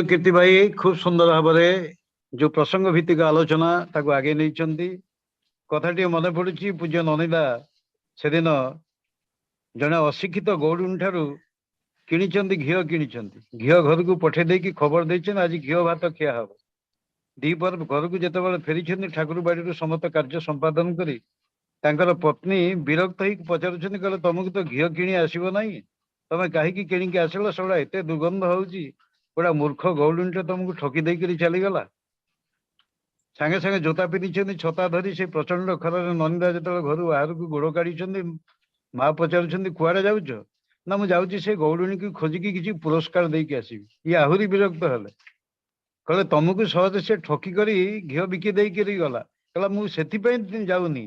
[SPEAKER 1] कीर्ति भाई खूब सुंदर भाव जो प्रसंग भित्तिक आलोचना ताको आगे नहीं कथाटी मन पड़ुछि पूज्य ननिदा ସେଦିନ ଜଣେ ଅଶିକ୍ଷିତ ଗୌଡୁଣୀ ଠାରୁ କିଣିଛନ୍ତି ଘିଅ କିଣିଛନ୍ତି, ଘିଅ ଘରକୁ ପଠେଇ ଦେଇକି ଖବର ଦେଇଛନ୍ତି ଆଜି ଘିଅ ଭାତ ଖିଆ ହବ। ଦିପହର ଘରକୁ ଯେତେବେଳେ ଫେରିଛନ୍ତି ଠାକୁର ବାଡିରୁ ସମସ୍ତ କାର୍ଯ୍ୟ ସମ୍ପାଦନ କରି ତାଙ୍କର ପତ୍ନୀ ବିରକ୍ତ ହେଇକି ପଚାରୁଛନ୍ତି, କହିଲେ ତମକୁ ତ ଘିଅ କିଣି ଆସିବ ନାହିଁ, ତମେ କାହିଁକି କିଣିକି ଆସିଲ? ସେଗୁଡା ଏତେ ଦୁର୍ଗନ୍ଧ ହଉଛି, ଗୋଟା ମୂର୍ଖ ଗୌଡୁଣୀଟେ ତମକୁ ଠକି ଦେଇକରି ଚାଲିଗଲା। ସାଙ୍ଗେ ସାଙ୍ଗେ ଜୋତା ପିନ୍ଧିଛନ୍ତି, ଛତା ଧରି ସେ ପ୍ରଚଣ୍ଡ ଖରାରେ ନନ୍ଦିତା ଯେତେବେଳେ ଘରୁ ବାହାରକୁ ଗୋଡ କାଢିଛନ୍ତି, ମା ପଚାରୁଛନ୍ତି କୁଆଡେ ଯାଉଛ? ନା ମୁଁ ଯାଉଛି ସେ ଗୌଡୁଣୀକୁ ଖୋଜିକି କିଛି ପୁରସ୍କାର ଦେଇକି ଆସିବି। ଇଏ ଆହୁରି ବିରକ୍ତ ହେଲେ, କହିଲେ ତମକୁ ସହଜେ ସେ ଠକି କରି ଘିଅ ବିକି ଦେଇକରି ଗଲା। କହିଲା ମୁଁ ସେଥିପାଇଁ ଯାଉନି,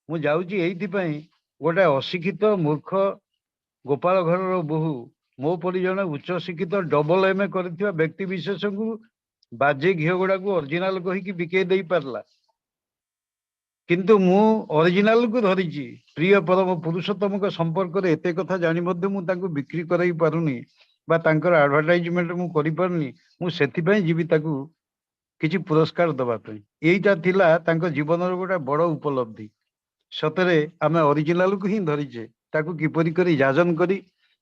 [SPEAKER 1] ମୁଁ ଯାଉଛି ଏଇଥିପାଇଁ, ଗୋଟେ ଅଶିକ୍ଷିତ ମୂର୍ଖ ଗୋପାଳ ଘରର ବୋହୂ ମୋ ପରି ଜଣେ ଉଚ୍ଚ ଶିକ୍ଷିତ ଡବଲ MA କରିଥିବା ବ୍ୟକ୍ତି ବିଶେଷଙ୍କୁ ବାଜେ ଘିଅ ଗୁଡାକୁ ଅରିଜିନାଲ କହିକି ବିକେଇ ଦେଇ ପାରିଲା, କିନ୍ତୁ ମୁଁ ଅରିଜିନାଲକୁ ଧରିଛି। ପ୍ରିୟ ପରମ ପୁରୁଷୋତ୍ତମଙ୍କ ସମ୍ପର୍କରେ ଏତେ କଥା ଜାଣି ମଧ୍ୟ ମୁଁ ତାଙ୍କୁ ବିକ୍ରି କରାଇ ପାରୁନି ବା ତାଙ୍କର ଆଡଭର୍ଟାଇଜମେଣ୍ଟ ମୁଁ କରିପାରୁନି, ମୁଁ ସେଥିପାଇଁ ଯିବି ତାକୁ କିଛି ପୁରସ୍କାର ଦବା ପାଇଁ। ଏଇଟା ଥିଲା ତାଙ୍କ ଜୀବନର ଗୋଟେ ବଡ ଉପଲବ୍ଧି। ସତରେ ଆମେ ଅରିଜିନାଲକୁ ହିଁ ଧରିଛେ, ତାକୁ କିପରି କରି ଯାଜନ କରି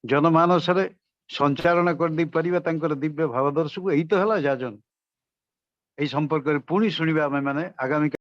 [SPEAKER 1] ଜନମାନସରେ ସଞ୍ଚାରଣ କରିଦେଇ ପାରିବା ତାଙ୍କର ଦିବ୍ୟ ଭାବଦର୍ଶକୁ, ଏଇ ତ ହେଲା ଯାଜନ। ଏଇ ସମ୍ପର୍କରେ ପୁଣି ଶୁଣିବା ଆମେ ମାନେ ଆଗାମୀ